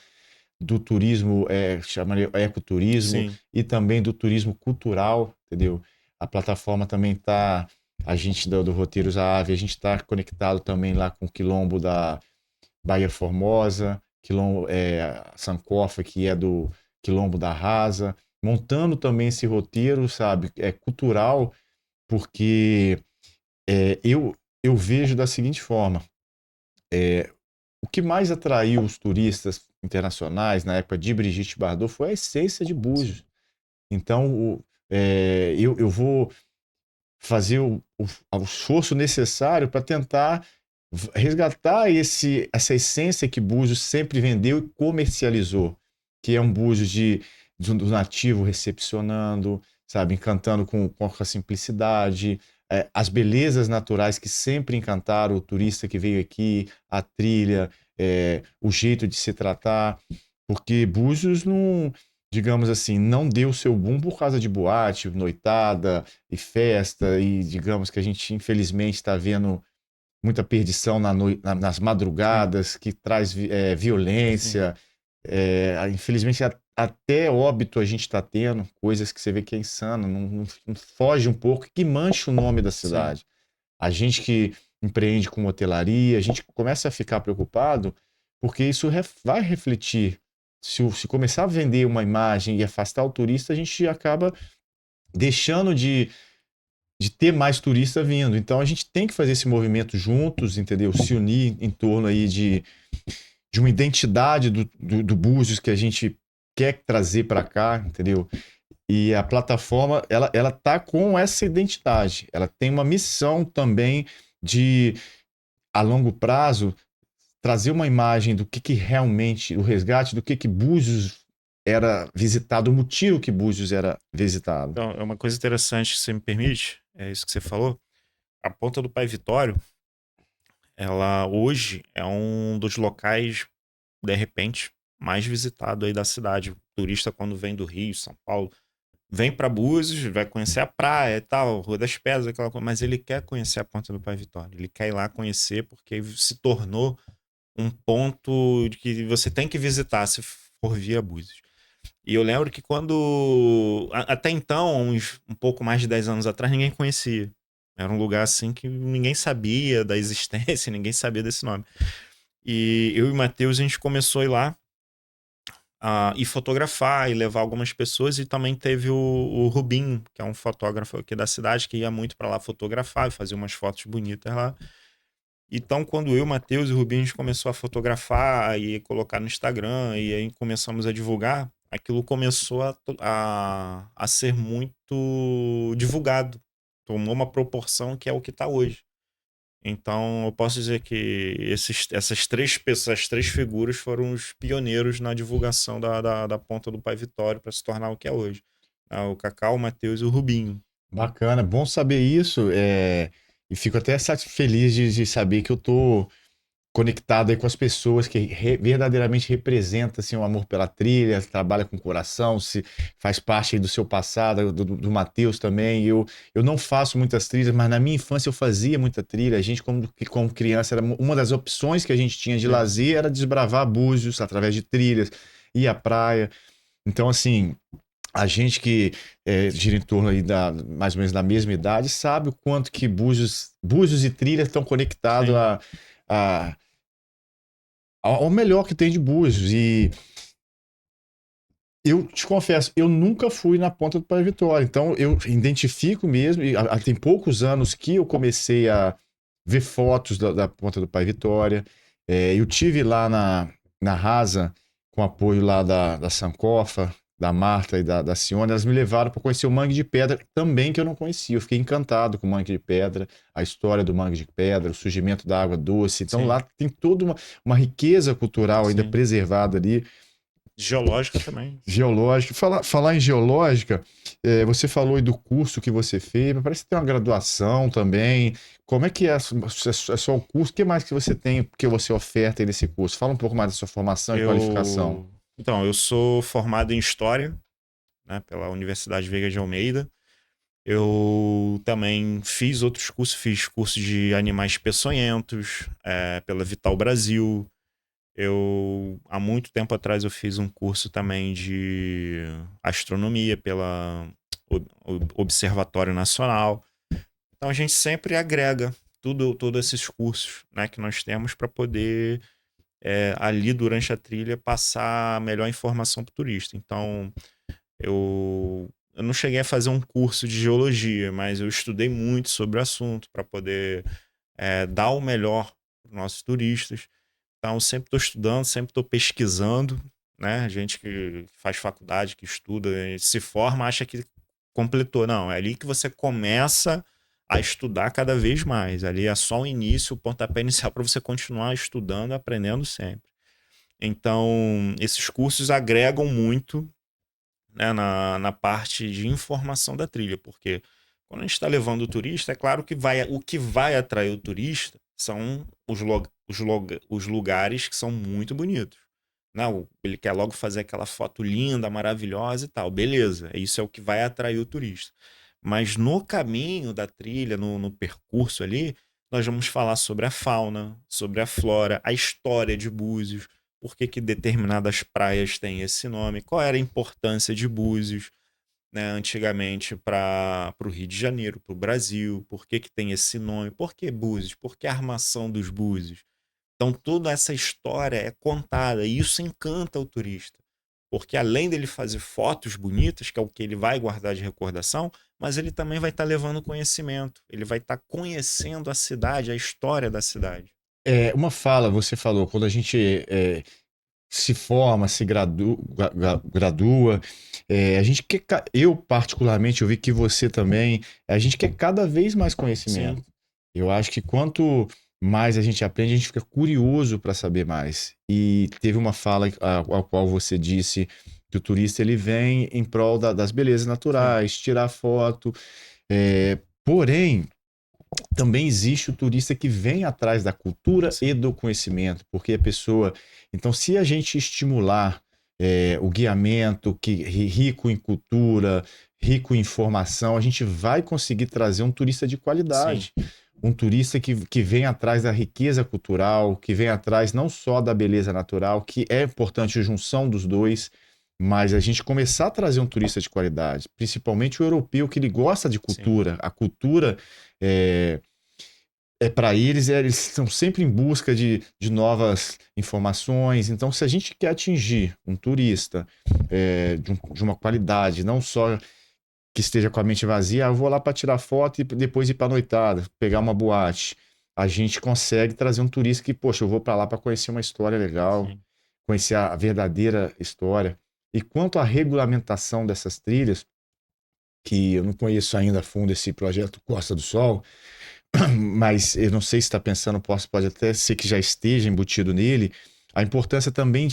do turismo, chamaria ecoturismo, Sim. e também do turismo cultural, entendeu? A plataforma também está, a gente do Roteiros à Ave, a gente está conectado também lá com o Quilombo da Baía Formosa, Quilombo, Sankofa, que é do Quilombo da Rasa, montando também esse roteiro, sabe, cultural, porque eu vejo da seguinte forma, o que mais atraiu os turistas internacionais na época de Brigitte Bardot foi a essência de Búzios. Sim. Então, eu vou fazer o esforço necessário para tentar resgatar essa essência que Búzios sempre vendeu e comercializou, que é um Búzios do nativo recepcionando, sabe, encantando com a simplicidade, as belezas naturais que sempre encantaram o turista que veio aqui, a trilha, o jeito de se tratar, porque Búzios não, digamos assim, não deu seu boom por causa de boate, noitada e festa, e digamos que a gente infelizmente está vendo muita perdição nas Sim. madrugadas, que traz Sim. violência. Infelizmente, até óbito a gente está tendo, coisas que você vê que é insano, não foge um pouco, que mancha o nome da Sim. cidade. A gente que empreende com hotelaria, a gente começa a ficar preocupado, porque isso vai refletir. Se começar a vender uma imagem e afastar o turista, a gente acaba deixando de ter mais turista vindo. Então a gente tem que fazer esse movimento juntos, entendeu? Se unir em torno aí de uma identidade do Búzios que a gente quer trazer para cá, entendeu? E a plataforma, ela tá com essa identidade. Ela tem uma missão também de, a longo prazo, trazer uma imagem do que realmente, o resgate do que Búzios era visitado, o motivo que Búzios era visitado. Então, é uma coisa interessante, se você me permite, é isso que você falou. A Ponta do Pai Vitório, ela hoje é um dos locais, de repente, mais visitado aí da cidade. O turista, quando vem do Rio, São Paulo, vem para Búzios, vai conhecer a praia e tal, Rua das Pedras, aquela coisa, mas ele quer conhecer a Ponta do Pai Vitória. Ele quer ir lá conhecer porque se tornou um ponto que você tem que visitar se for via Búzios. E eu lembro que até então, um pouco mais de 10 anos atrás, ninguém conhecia. Era um lugar assim que ninguém sabia da existência, ninguém sabia desse nome. E eu e o Matheus, a gente começou a ir lá e fotografar e levar algumas pessoas. E também teve o Rubinho, que é um fotógrafo aqui da cidade, que ia muito para lá fotografar e fazer umas fotos bonitas lá. Então, quando eu, Matheus e o Rubinho, a gente começou a fotografar e colocar no Instagram, e aí começamos a divulgar, aquilo começou a ser muito divulgado. Tomou uma proporção que é o que está hoje. Então, eu posso dizer que essas três pessoas, essas três figuras foram os pioneiros na divulgação da Ponta do Pai Vitória para se tornar o que é hoje. O Cacau, o Matheus e o Rubinho. Bacana, bom saber isso. E fico até feliz de saber que eu tô conectado aí com as pessoas que verdadeiramente representam assim, o amor pela trilha, trabalha com o coração, se faz parte aí do seu passado, do Matheus também. Eu não faço muitas trilhas, mas na minha infância eu fazia muita trilha. A gente, como criança, era uma das opções que a gente tinha de lazer era desbravar Búzios através de trilhas, ir à praia. Então, assim, a gente que gira em torno aí mais ou menos da mesma idade sabe o quanto que Búzios e trilhas estão conectados Sim. a- ao melhor que tem de Búzios. E eu te confesso, eu nunca fui na Ponta do Pai Vitória. Então eu identifico mesmo, e tem poucos anos que eu comecei a ver fotos da Ponta do Pai Vitória. Eu tive lá na Rasa, com apoio lá da Sankofa, da Marta e da Cione, elas me levaram para conhecer o Mangue de Pedra, também que eu não conhecia. Eu fiquei encantado com o Mangue de Pedra, a história do Mangue de Pedra, o surgimento da água doce. Então Sim, lá tem toda uma riqueza cultural ainda sim. preservada ali, Geológica também. geológica. Falar em geológica, você falou aí do curso que você fez, mas parece que tem uma graduação também. Como é que é só o curso? O que mais que você tem que você oferta aí nesse curso? Fala um pouco mais da sua formação e qualificação. Então, eu sou formado em História, né, pela Universidade Veiga de Almeida. Eu também fiz outros cursos, fiz curso de animais peçonhentos, pela Vital Brasil. Há muito tempo atrás, eu fiz um curso também de astronomia pela Observatório Nacional. Então, a gente sempre agrega todos esses cursos, né, que nós temos para poder, ali durante a trilha, passar a melhor informação para o turista. Então, eu não cheguei a fazer um curso de geologia, mas eu estudei muito sobre o assunto para poder dar o melhor para os nossos turistas. Então, eu sempre estou estudando, sempre estou pesquisando, né? A gente que faz faculdade, que estuda, se forma, acha que completou. Não, é ali que você começa a estudar cada vez mais. Ali é só o início, o pontapé inicial para você continuar estudando, aprendendo sempre. Então, esses cursos agregam muito, né, na parte de informação da trilha, porque quando a gente está levando o turista, é claro que o que vai atrair o turista são os lugares que são muito bonitos. Não, ele quer logo fazer aquela foto linda, maravilhosa e tal. Beleza, isso é o que vai atrair o turista. Mas no caminho da trilha, no percurso ali, nós vamos falar sobre a fauna, sobre a flora, a história de Búzios, por que que determinadas praias têm esse nome, qual era a importância de Búzios, né, antigamente para o Rio de Janeiro, para o Brasil, por que que tem esse nome, por que Búzios, por que a armação dos Búzios. Então toda essa história é contada e isso encanta o turista, porque além dele fazer fotos bonitas, que é o que ele vai guardar de recordação, mas ele também vai estar levando conhecimento, ele vai estar conhecendo a cidade, a história da cidade. Uma fala, você falou, quando a gente se forma, se gradua, a gente quer, eu particularmente, eu vi que você também, a gente quer cada vez mais conhecimento. Sim, Eu acho que quanto mais a gente aprende, a gente fica curioso para saber mais. E teve uma fala a qual você disse que o turista ele vem em prol das belezas sim, naturais, tirar foto. Porém, também existe o turista que vem atrás da cultura e do conhecimento, porque a pessoa. Então, se a gente estimular o guiamento rico em cultura, rico em informação, a gente vai conseguir trazer um turista de Sim, qualidade. Um turista que vem atrás da riqueza cultural, que vem atrás não só da beleza natural, que é importante a junção dos dois, mas a gente começar a trazer um turista de qualidade, principalmente o europeu, que ele gosta de sim, cultura. A cultura é, para eles, eles estão sempre em busca de novas informações. Então, se a gente quer atingir um turista de uma qualidade, não só que esteja com a mente vazia, eu vou lá para tirar foto e depois ir para noitada, pegar uma boate. A gente consegue trazer um turista que, poxa, eu vou para lá para conhecer uma história legal, sim. conhecer a verdadeira história. E quanto à regulamentação dessas trilhas, que eu não conheço ainda a fundo esse projeto Costa do Sol, mas eu não sei se está pensando, pode até ser que já esteja embutido nele, a importância também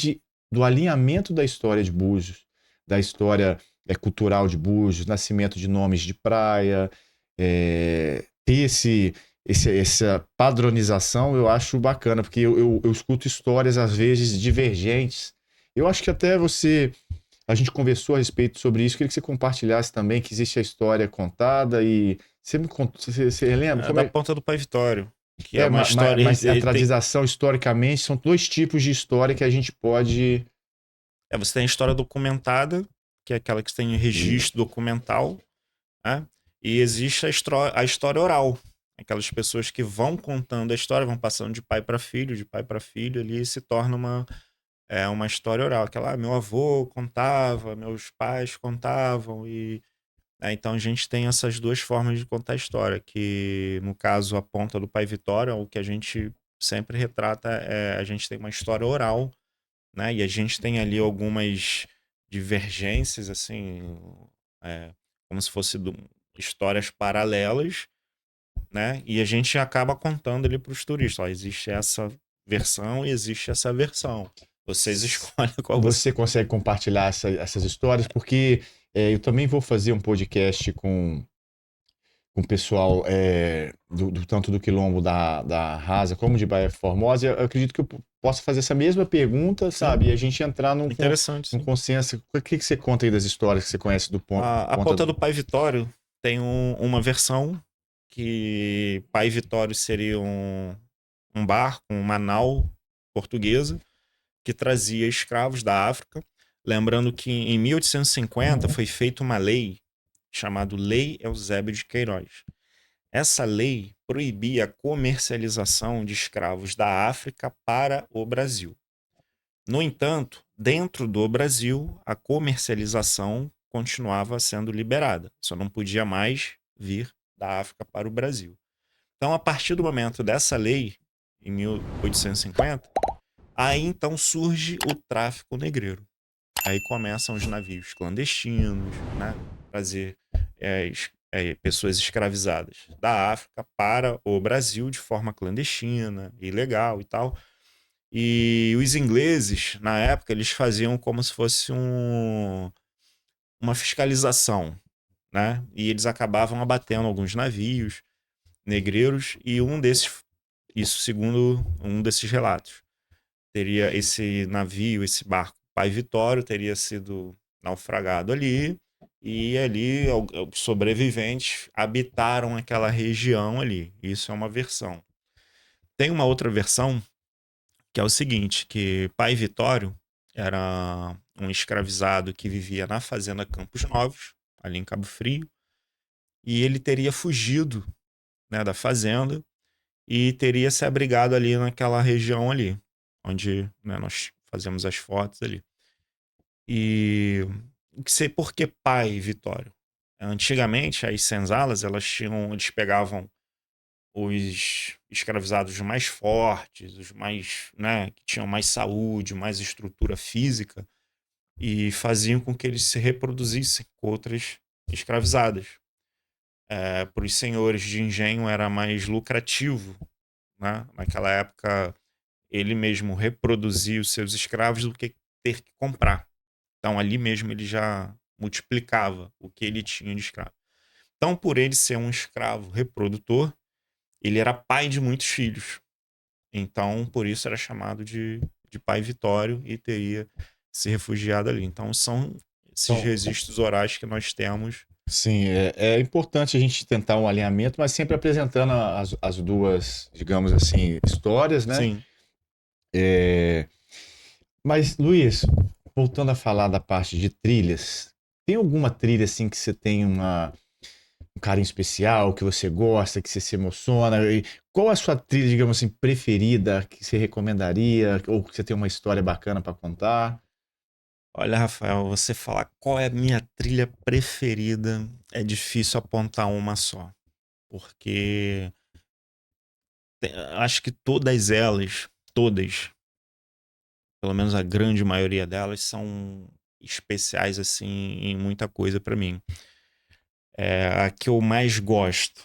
do alinhamento da história de Búzios, da história cultural de Búzios, nascimento de nomes de praia, ter essa padronização eu acho bacana, porque eu escuto histórias às vezes divergentes. Eu acho que até a gente conversou a respeito sobre isso, queria que você compartilhasse também que existe a história contada e você me contou, você lembra É como da é? Ponta do Pai Vitório, que é uma história. Mas a tradição historicamente são dois tipos de história que a gente pode. Você tem a história documentada, que é aquela que tem registro documental, né? E existe a história oral. Aquelas pessoas que vão contando a história, vão passando de pai para filho, ali e se torna uma história oral. Aquela, meu avô contava, meus pais contavam, então a gente tem essas duas formas de contar a história, que no caso a Ponta do Pai Vitória, o que a gente sempre retrata a gente tem uma história oral, né? E a gente tem ali algumas divergências, assim, é, como se fosse histórias paralelas, né? E a gente acaba contando ali para os turistas, ó, existe essa versão e existe essa versão. Vocês escolhem qual você. Você consegue compartilhar essas histórias? Porque eu também vou fazer um podcast com o pessoal tanto do Quilombo da Rasa como de Baía Formosa. Eu acredito que eu possa fazer essa mesma pergunta, Sim, sabe? E a gente entrar interessante, num sim. consenso. O que você conta aí das histórias que você conhece do A ponta Ponta do. do Pai Vitório tem uma versão que Pai Vitório seria um barco, uma nau portuguesa que trazia escravos da África. Lembrando que em 1850 foi feita uma lei chamada Lei Eusébio de Queiroz. Essa lei proibia a comercialização de escravos da África para o Brasil. No entanto, dentro do Brasil, a comercialização continuava sendo liberada, só não podia mais vir da África para o Brasil. Então, a partir do momento dessa lei, em 1850, aí então surge o tráfico negreiro. Aí começam os navios clandestinos, né? Trazer pessoas escravizadas da África para o Brasil de forma clandestina, ilegal e tal. E os ingleses, na época, eles faziam como se fosse uma fiscalização, né? E eles acabavam abatendo alguns navios negreiros e um desses, isso segundo um desses relatos, teria esse navio, esse barco Pai Vitório teria sido naufragado ali e ali os sobreviventes habitaram aquela região ali. Isso é uma versão. Tem uma outra versão que é o seguinte, que Pai Vitório era um escravizado que vivia na fazenda Campos Novos, ali em Cabo Frio, e ele teria fugido, né, da fazenda e teria se abrigado ali naquela região ali, onde, né, nós fazemos as fotos ali. E por que Pai Vitório? Antigamente, as senzalas, eles pegavam os escravizados mais fortes, os mais, né, que tinham mais saúde, mais estrutura física, e faziam com que eles se reproduzissem com outras escravizadas. Para os senhores de engenho era mais lucrativo, né? Naquela época, ele mesmo reproduzia os seus escravos do que ter que comprar. Então, ali mesmo ele já multiplicava o que ele tinha de escravo. Então, por ele ser um escravo reprodutor, ele era pai de muitos filhos. Então, por isso era chamado de Pai Vitório e teria se refugiado ali. Então, são esses Então, registros orais que nós temos. sim, é importante a gente tentar um alinhamento, mas sempre apresentando as duas, digamos assim, histórias, né? Sim. É, mas, Luiz, voltando a falar da parte de trilhas, tem alguma trilha assim que você tem um carinho especial, que você gosta, que você se emociona? E qual a sua trilha, digamos assim, preferida que você recomendaria, ou que você tem uma história bacana para contar? Olha, Rafael, você falar qual é a minha trilha preferida é difícil apontar uma só. Porque acho que todas, pelo menos a grande maioria delas, são especiais assim em muita coisa pra mim. A que eu mais gosto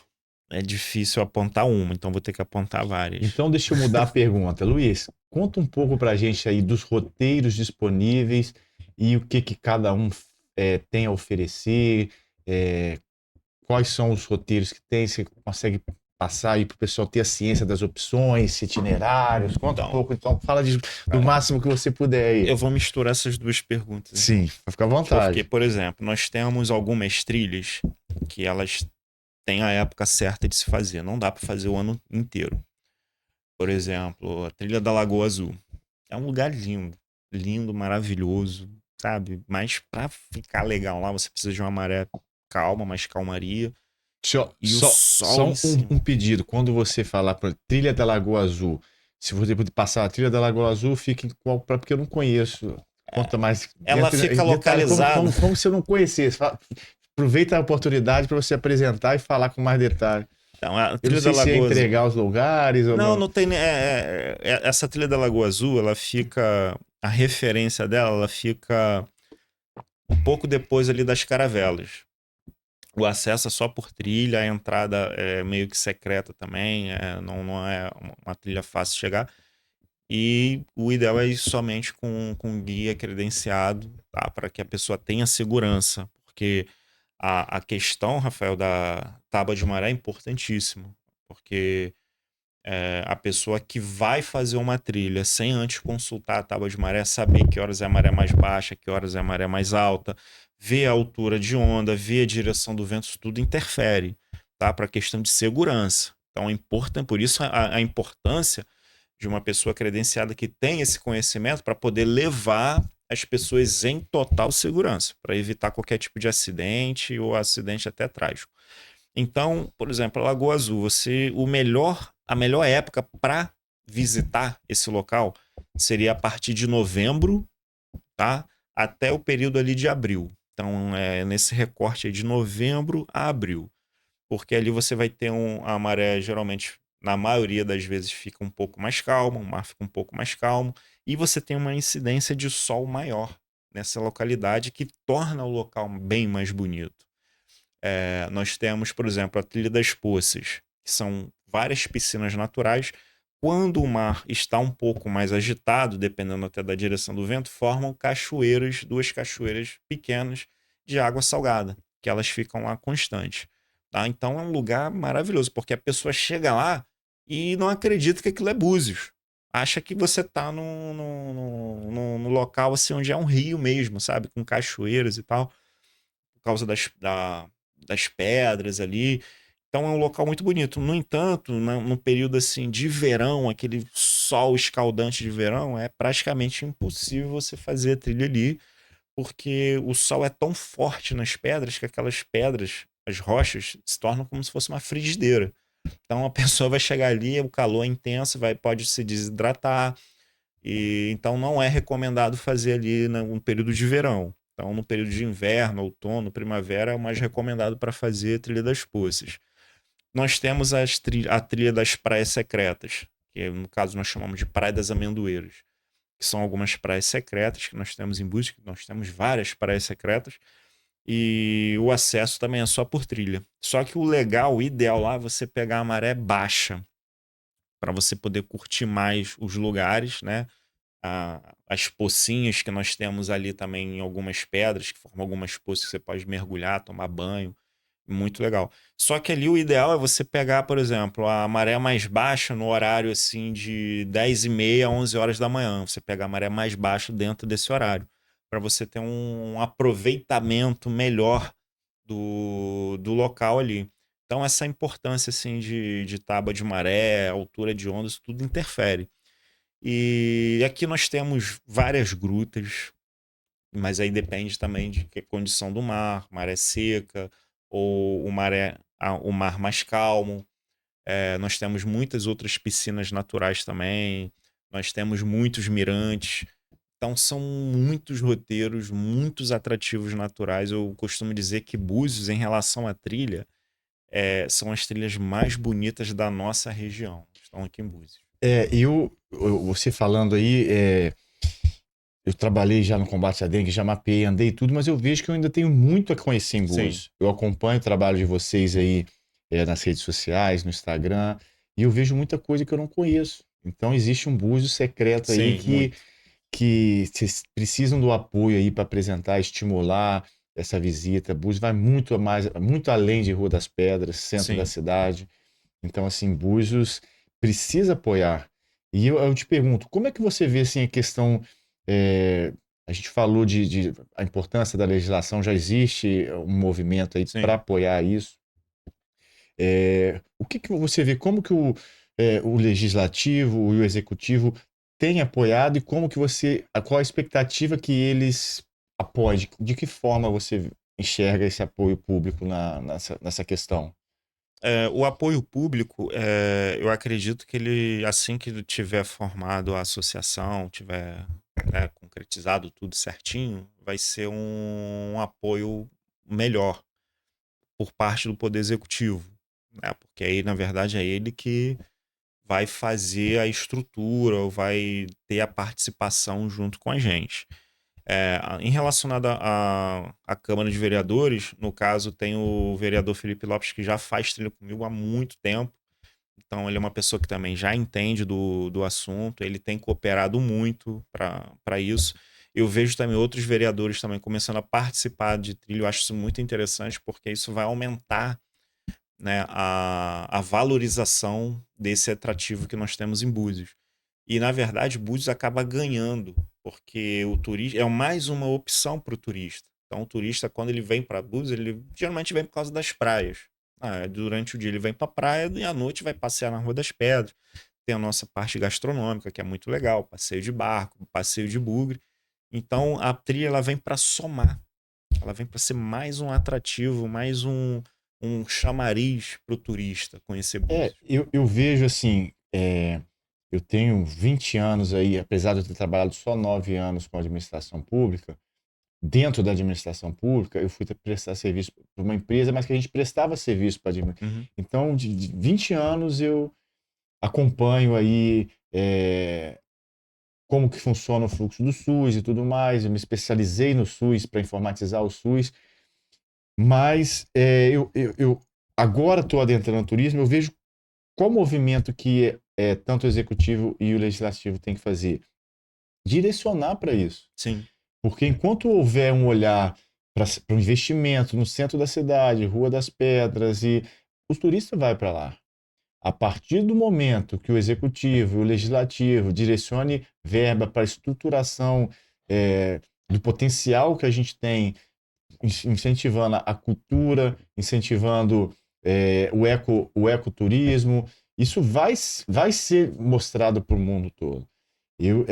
é difícil apontar uma, então vou ter que apontar várias. Então, deixa eu mudar a pergunta. Luiz, conta um pouco pra gente aí dos roteiros disponíveis e o que cada um tem a oferecer, é, quais são os roteiros que tem, você consegue passar aí para o pessoal ter a ciência das opções, itinerários, conta um Então, pouco, então fala do máximo que você puder aí. eu vou misturar essas duas perguntas, então. Sim, fica à Porque, vontade. por exemplo, nós temos algumas trilhas que elas têm a época certa de se fazer. Não dá para fazer o ano inteiro. Por exemplo, a trilha da Lagoa Azul. É um lugar lindo. Lindo, maravilhoso, sabe? Mas para ficar legal lá, você precisa de uma maré calma, mais calmaria. Só, E o só sol em um cima. pedido, quando você falar para Trilha da Lagoa Azul, se você puder passar a Trilha da Lagoa Azul, fique em qual, porque eu não conheço. Conta mais. Ela fica Detalhe, localizada. como se eu não conhecesse. Aproveita a oportunidade para você apresentar e falar com mais detalhe. Então, a Eu não trilha da sei se é Lagoa Azul. entregar os lugares ou Não, não. não tem. Essa trilha da Lagoa Azul, ela fica. A referência dela, ela fica um pouco depois ali das Caravelas. O acesso é só por trilha, a entrada é meio que secreta também, não é uma trilha fácil de chegar. E o ideal é ir somente com guia credenciado, tá? Para que a pessoa tenha segurança. Porque a questão, Rafael, da tábua de maré é importantíssimo. Porque a pessoa que vai fazer uma trilha sem antes consultar a tábua de maré, saber que horas é a maré mais baixa, que horas é a maré mais alta, ver a altura de onda, ver a direção do vento, isso tudo interfere, tá? Para a questão de segurança. Então é importante, por isso a importância de uma pessoa credenciada que tem esse conhecimento para poder levar as pessoas em total segurança, para evitar qualquer tipo de acidente ou acidente até trágico. Então, por exemplo, a Lagoa Azul, a melhor época para visitar esse local seria a partir de novembro, tá? Até o período ali de abril. Então, nesse recorte aí de novembro a abril, porque ali você vai ter a maré geralmente, na maioria das vezes, fica um pouco mais calma, o mar fica um pouco mais calmo, e você tem uma incidência de sol maior nessa localidade que torna o local bem mais bonito. Nós temos, por exemplo, a Trilha das Poças, que são várias piscinas naturais. Quando o mar está um pouco mais agitado, dependendo até da direção do vento, formam cachoeiras, duas cachoeiras pequenas de água salgada, que elas ficam lá constantes. Tá? Então é um lugar maravilhoso, porque a pessoa chega lá e não acredita que aquilo é Búzios. Acha que você está no local assim, onde é um rio mesmo, sabe? Com cachoeiras e tal, por causa das pedras ali. Então é um local muito bonito. No entanto, no período assim de verão, aquele sol escaldante de verão, é praticamente impossível você fazer a trilha ali, porque o sol é tão forte nas pedras que aquelas pedras, as rochas, se tornam como se fosse uma frigideira. Então a pessoa vai chegar ali, o calor é intenso, pode se desidratar, e então não é recomendado fazer ali no período de verão. Então, no período de inverno, outono, primavera, é o mais recomendado para fazer a Trilha das Poças. Nós temos a trilha das praias secretas, que no caso nós chamamos de Praia das Amendoeiras, que são algumas praias secretas que nós temos em Búzios, nós temos várias praias secretas, e o acesso também é só por trilha. Só que o legal, o ideal lá é você pegar a maré baixa, para você poder curtir mais os lugares, né? As pocinhas que nós temos ali também em algumas pedras, que formam algumas poças que você pode mergulhar, tomar banho. Muito legal. Só que ali o ideal é você pegar, por exemplo, a maré mais baixa no horário assim de 10h30 a 11 horas da manhã. Você pegar a maré mais baixa dentro desse horário, para você ter um aproveitamento melhor do local ali. Então, essa importância assim de tábua de maré, altura de ondas, isso tudo interfere. E aqui nós temos várias grutas, mas aí depende também de que condição do mar, maré seca ou o mar mais calmo. Nós temos muitas outras piscinas naturais também, nós temos muitos mirantes. Então são muitos roteiros, muitos atrativos naturais. Eu costumo dizer que Búzios, em relação à trilha, são as trilhas mais bonitas da nossa região. Estão aqui em Búzios. Você falando aí, eu trabalhei já no combate à dengue, já mapeei, andei tudo, mas eu vejo que eu ainda tenho muito a conhecer em Sim, Búzios. Eu acompanho o trabalho de vocês aí, nas redes sociais, no Instagram, e eu vejo muita coisa que eu não conheço. Então existe um Búzios secreto aí sim, muito. que vocês precisam do apoio aí para apresentar, estimular essa visita. Búzios vai muito mais, muito além de Rua das Pedras, centro da Sim. cidade. Então, assim, Búzios precisa apoiar. E eu te pergunto, como é que você vê assim, a questão. A gente falou de a importância da legislação, já existe um movimento aí para Sim. apoiar isso. O que que você vê, como que o legislativo e o executivo têm apoiado e como que qual a expectativa que eles apoiam, de que forma você enxerga esse apoio público nessa questão? O apoio público, eu acredito que ele, assim que tiver formado a associação, tiver, né, concretizado tudo certinho, vai ser um apoio melhor por parte do Poder Executivo, né? Porque aí, na verdade, é ele que vai fazer a estrutura, ou vai ter a participação junto com a gente. Em relacionado à Câmara de Vereadores, no caso, tem o vereador Felipe Lopes, que já faz trilha comigo há muito tempo. Então, ele é uma pessoa que também já entende do assunto, ele tem cooperado muito para isso. Eu vejo também outros vereadores também começando a participar de trilha. Eu acho isso muito interessante, porque isso vai aumentar, né, a valorização desse atrativo que nós temos em Búzios. E, na verdade, Búzios acaba ganhando, porque o turista é mais uma opção para o turista. Então, o turista, quando ele vem para Búzios, ele geralmente vem por causa das praias. Durante o dia ele vem para a praia e à noite vai passear na Rua das Pedras. Tem a nossa parte gastronômica, que é muito legal, passeio de barco, passeio de bugre. Então, a trilha ela vem para somar, ela vem para ser mais um atrativo, mais um chamariz para o turista conhecer Búzios. Eu vejo assim, eu tenho 20 anos aí, apesar de eu ter trabalhado só 9 anos com administração pública, dentro da administração pública, eu fui prestar serviço para uma empresa, mas que a gente prestava serviço para Uhum, Então, de 20 anos eu acompanho aí como que funciona o fluxo do SUS e tudo mais. Eu me especializei no SUS para informatizar o SUS, mas eu agora estou adentrando no turismo, eu vejo qual movimento que tanto o executivo e o legislativo têm que fazer? Direcionar para isso. sim, Porque enquanto houver um olhar para o investimento no centro da cidade, Rua das Pedras, e os turistas vão para lá. A partir do momento que o executivo e o legislativo direcione verba para a estruturação do potencial que a gente tem, incentivando a cultura, incentivando o ecoturismo, isso vai ser mostrado para o mundo todo. Eu,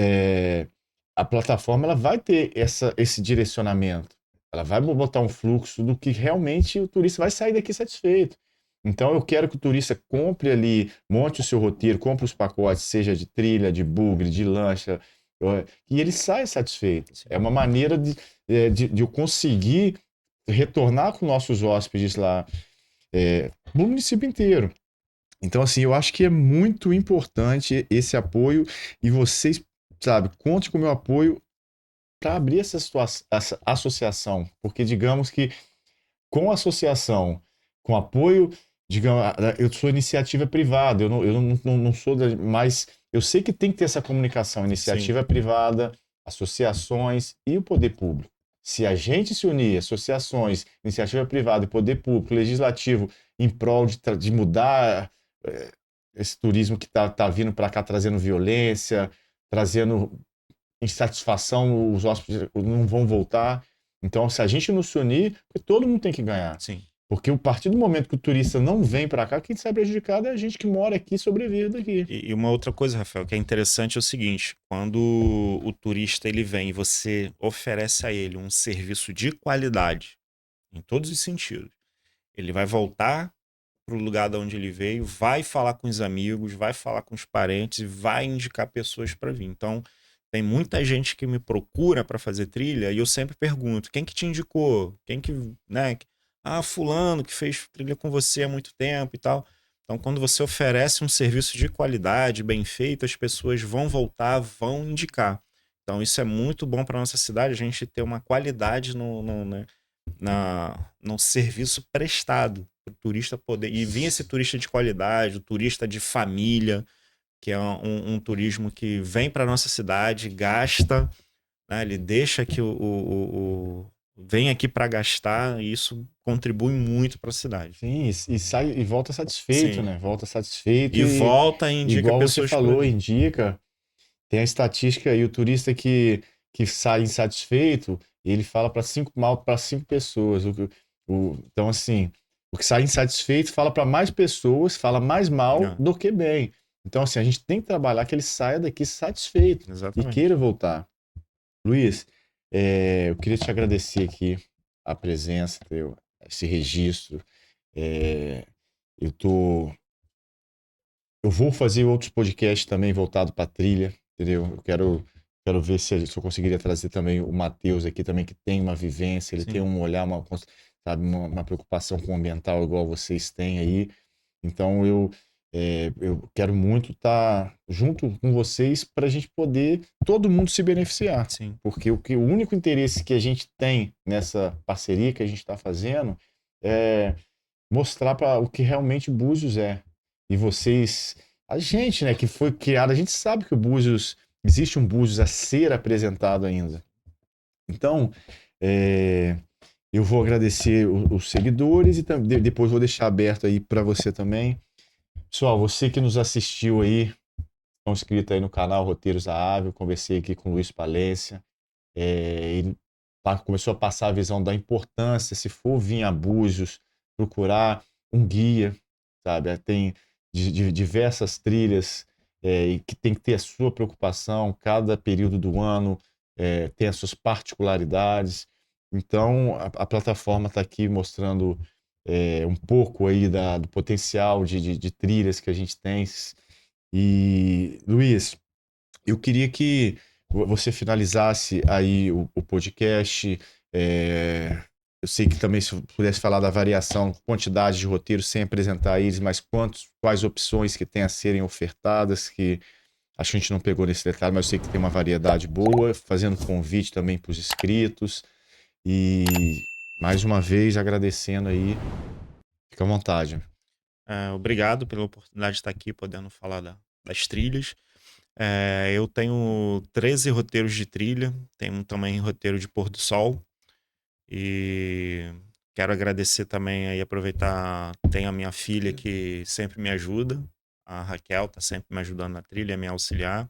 a plataforma ela vai ter esse direcionamento. Ela vai botar um fluxo do que realmente o turista vai sair daqui satisfeito. Então eu quero que o turista compre ali, monte o seu roteiro, compre os pacotes, seja de trilha, de bugre, de lancha, e ele saia satisfeito. É sim. uma maneira de eu conseguir retornar com nossos hóspedes lá, no município inteiro. Então, assim, eu acho que é muito importante esse apoio e vocês, sabe, conte com o meu apoio para abrir essa associação, porque digamos que com a associação, com apoio, digamos, eu sou iniciativa privada, eu não sou mas eu sei que tem que ter essa comunicação, Sim, iniciativa privada, associações e o poder público. Se a gente se unir, associações, iniciativa privada e poder público, legislativo, em prol de mudar esse turismo que tá vindo para cá trazendo violência, trazendo insatisfação, os hóspedes não vão voltar. Então, se a gente não se unir, todo mundo tem que ganhar. Sim. Porque a partir do momento que o turista não vem para cá, quem sai prejudicado é a gente que mora aqui e sobrevive daqui. E uma outra coisa, Rafael, que é interessante é o seguinte: quando o turista ele vem e você oferece a ele um serviço de qualidade, em todos os sentidos, ele vai voltar para o lugar de onde ele veio, vai falar com os amigos, vai falar com os parentes e vai indicar pessoas para vir. Então, tem muita gente que me procura para fazer trilha e eu sempre pergunto: quem que te indicou? Quem que, né? Ah, fulano que fez trilha com você há muito tempo e tal. Então, quando você oferece um serviço de qualidade, bem feito, as pessoas vão voltar, vão indicar. Então, isso é muito bom para nossa cidade, a gente ter uma qualidade no serviço prestado para o turista poder. E vir esse turista de qualidade, o turista de família, que é um turismo que vem para nossa cidade, gasta, né? Ele deixa que vem aqui para gastar e isso contribui muito para a cidade. Sim, e sai e volta satisfeito, Sim. né? Volta satisfeito E volta e indica igual você pessoas para falou, vir. indica. Tem a estatística aí, o turista que sai insatisfeito, ele fala para mal para 5 pessoas. Então, assim, o que sai insatisfeito fala para mais pessoas, fala mais mal Não, do que bem. Então, assim, a gente tem que trabalhar que ele saia daqui satisfeito e exatamente. queira voltar. Luiz, eu queria te agradecer aqui a presença, esse registro. É, eu tô, eu vou fazer outros podcasts também voltado para trilha, entendeu? Quero ver se eu conseguiria trazer também o Matheus aqui também, que tem uma vivência, ele tem Sim. um olhar, sabe, uma preocupação com o ambiental igual vocês têm aí. Então eu quero muito estar junto com vocês para a gente poder todo mundo se beneficiar. Sim. Porque o único interesse que a gente tem nessa parceria que a gente está fazendo é mostrar para o que realmente Búzios é. E vocês, a gente, né, que foi criado, a gente sabe que o Búzios, existe um Búzios a ser apresentado ainda. Então, é, eu vou agradecer os seguidores e depois vou deixar aberto aí para você também. Pessoal, você que nos assistiu aí, estão inscritos aí no canal Roteiros da Ave, eu conversei aqui com o Luiz Palência, ele começou a passar a visão da importância, se for vir a Búzios, procurar um guia, sabe? Tem diversas trilhas e que tem que ter a sua preocupação, cada período do ano tem as suas particularidades. Então, a plataforma está aqui mostrando um pouco aí do potencial de trilhas que a gente tem. E, Luiz, eu queria que você finalizasse aí o podcast. Eu sei que também se eu pudesse falar da variação, quantidade de roteiros sem apresentar eles, mas quais opções que tem a serem ofertadas, que acho que a gente não pegou nesse detalhe, mas eu sei que tem uma variedade boa, fazendo convite também para os inscritos. E mais uma vez agradecendo aí. Fica à vontade. Obrigado pela oportunidade de estar aqui podendo falar das trilhas. Eu tenho 13 roteiros de trilha, tenho também roteiro de pôr do sol. E quero agradecer também aí, aproveitar, tem a minha filha que sempre me ajuda, a Raquel tá sempre me ajudando na trilha, é minha auxiliar.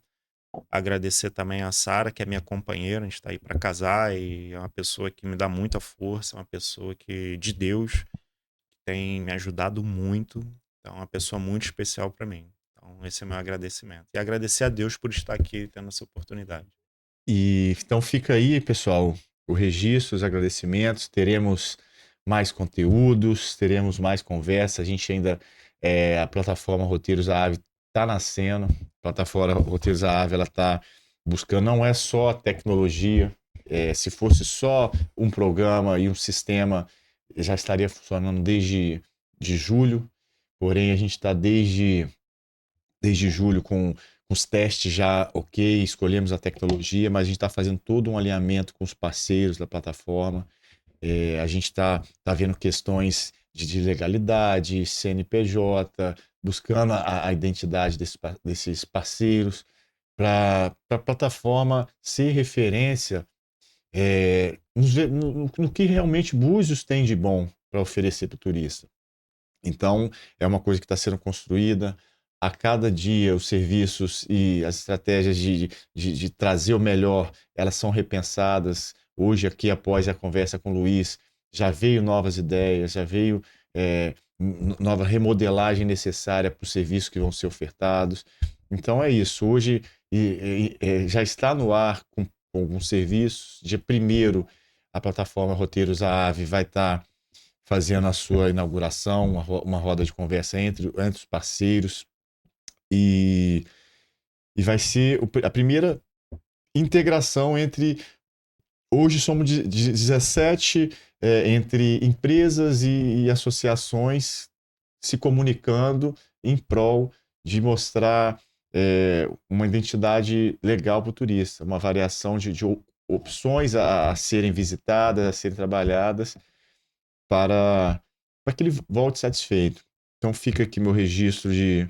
Agradecer também a Sara, que é minha companheira, a gente tá aí para casar e é uma pessoa que me dá muita força, uma pessoa que de Deus, que tem me ajudado muito. Então, é uma pessoa muito especial para mim. Então, esse é o meu agradecimento. E agradecer a Deus por estar aqui tendo essa oportunidade. E então fica aí, pessoal, o registro, os agradecimentos. Teremos mais conteúdos, teremos mais conversa. A gente ainda, a plataforma Roteiros da Ave está nascendo. A plataforma Roteiros da Ave, ela está buscando, não é só tecnologia. Se fosse só um programa e um sistema, já estaria funcionando desde de julho. Porém, a gente está desde julho com os testes já ok, escolhemos a tecnologia, mas a gente está fazendo todo um alinhamento com os parceiros da plataforma. A gente tá vendo questões de legalidade, CNPJ, buscando a identidade desses parceiros, para a plataforma ser referência no que realmente Búzios tem de bom para oferecer para o turista. Então, é uma coisa que está sendo construída. A cada dia, os serviços e as estratégias de trazer o melhor, elas são repensadas. Hoje, aqui, após a conversa com o Luiz, já veio novas ideias, já veio nova remodelagem necessária para os serviços que vão ser ofertados. Então, é isso. Hoje, já está no ar com alguns serviços. Dia 1º, a plataforma Roteiros à Ave vai estar fazendo a sua inauguração, uma roda de conversa entre os parceiros. E, e vai ser a primeira integração entre. Hoje somos 17 entre empresas e associações se comunicando em prol de mostrar uma identidade legal para o turista, uma variação de opções a serem visitadas, a serem trabalhadas para que ele volte satisfeito. Então fica aqui meu registro de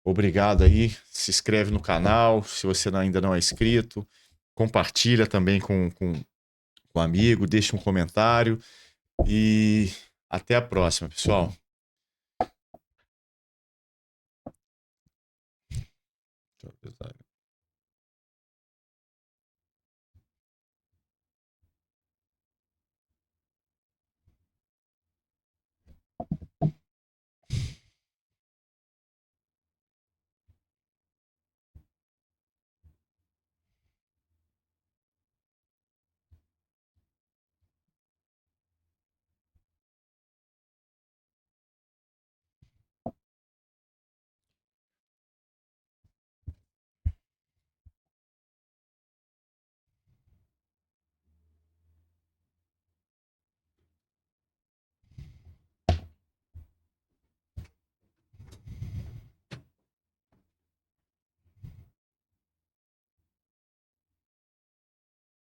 obrigado aí, se inscreve no canal, se você ainda não é inscrito, compartilha também com um amigo, deixa um comentário e até a próxima, pessoal. Tchau,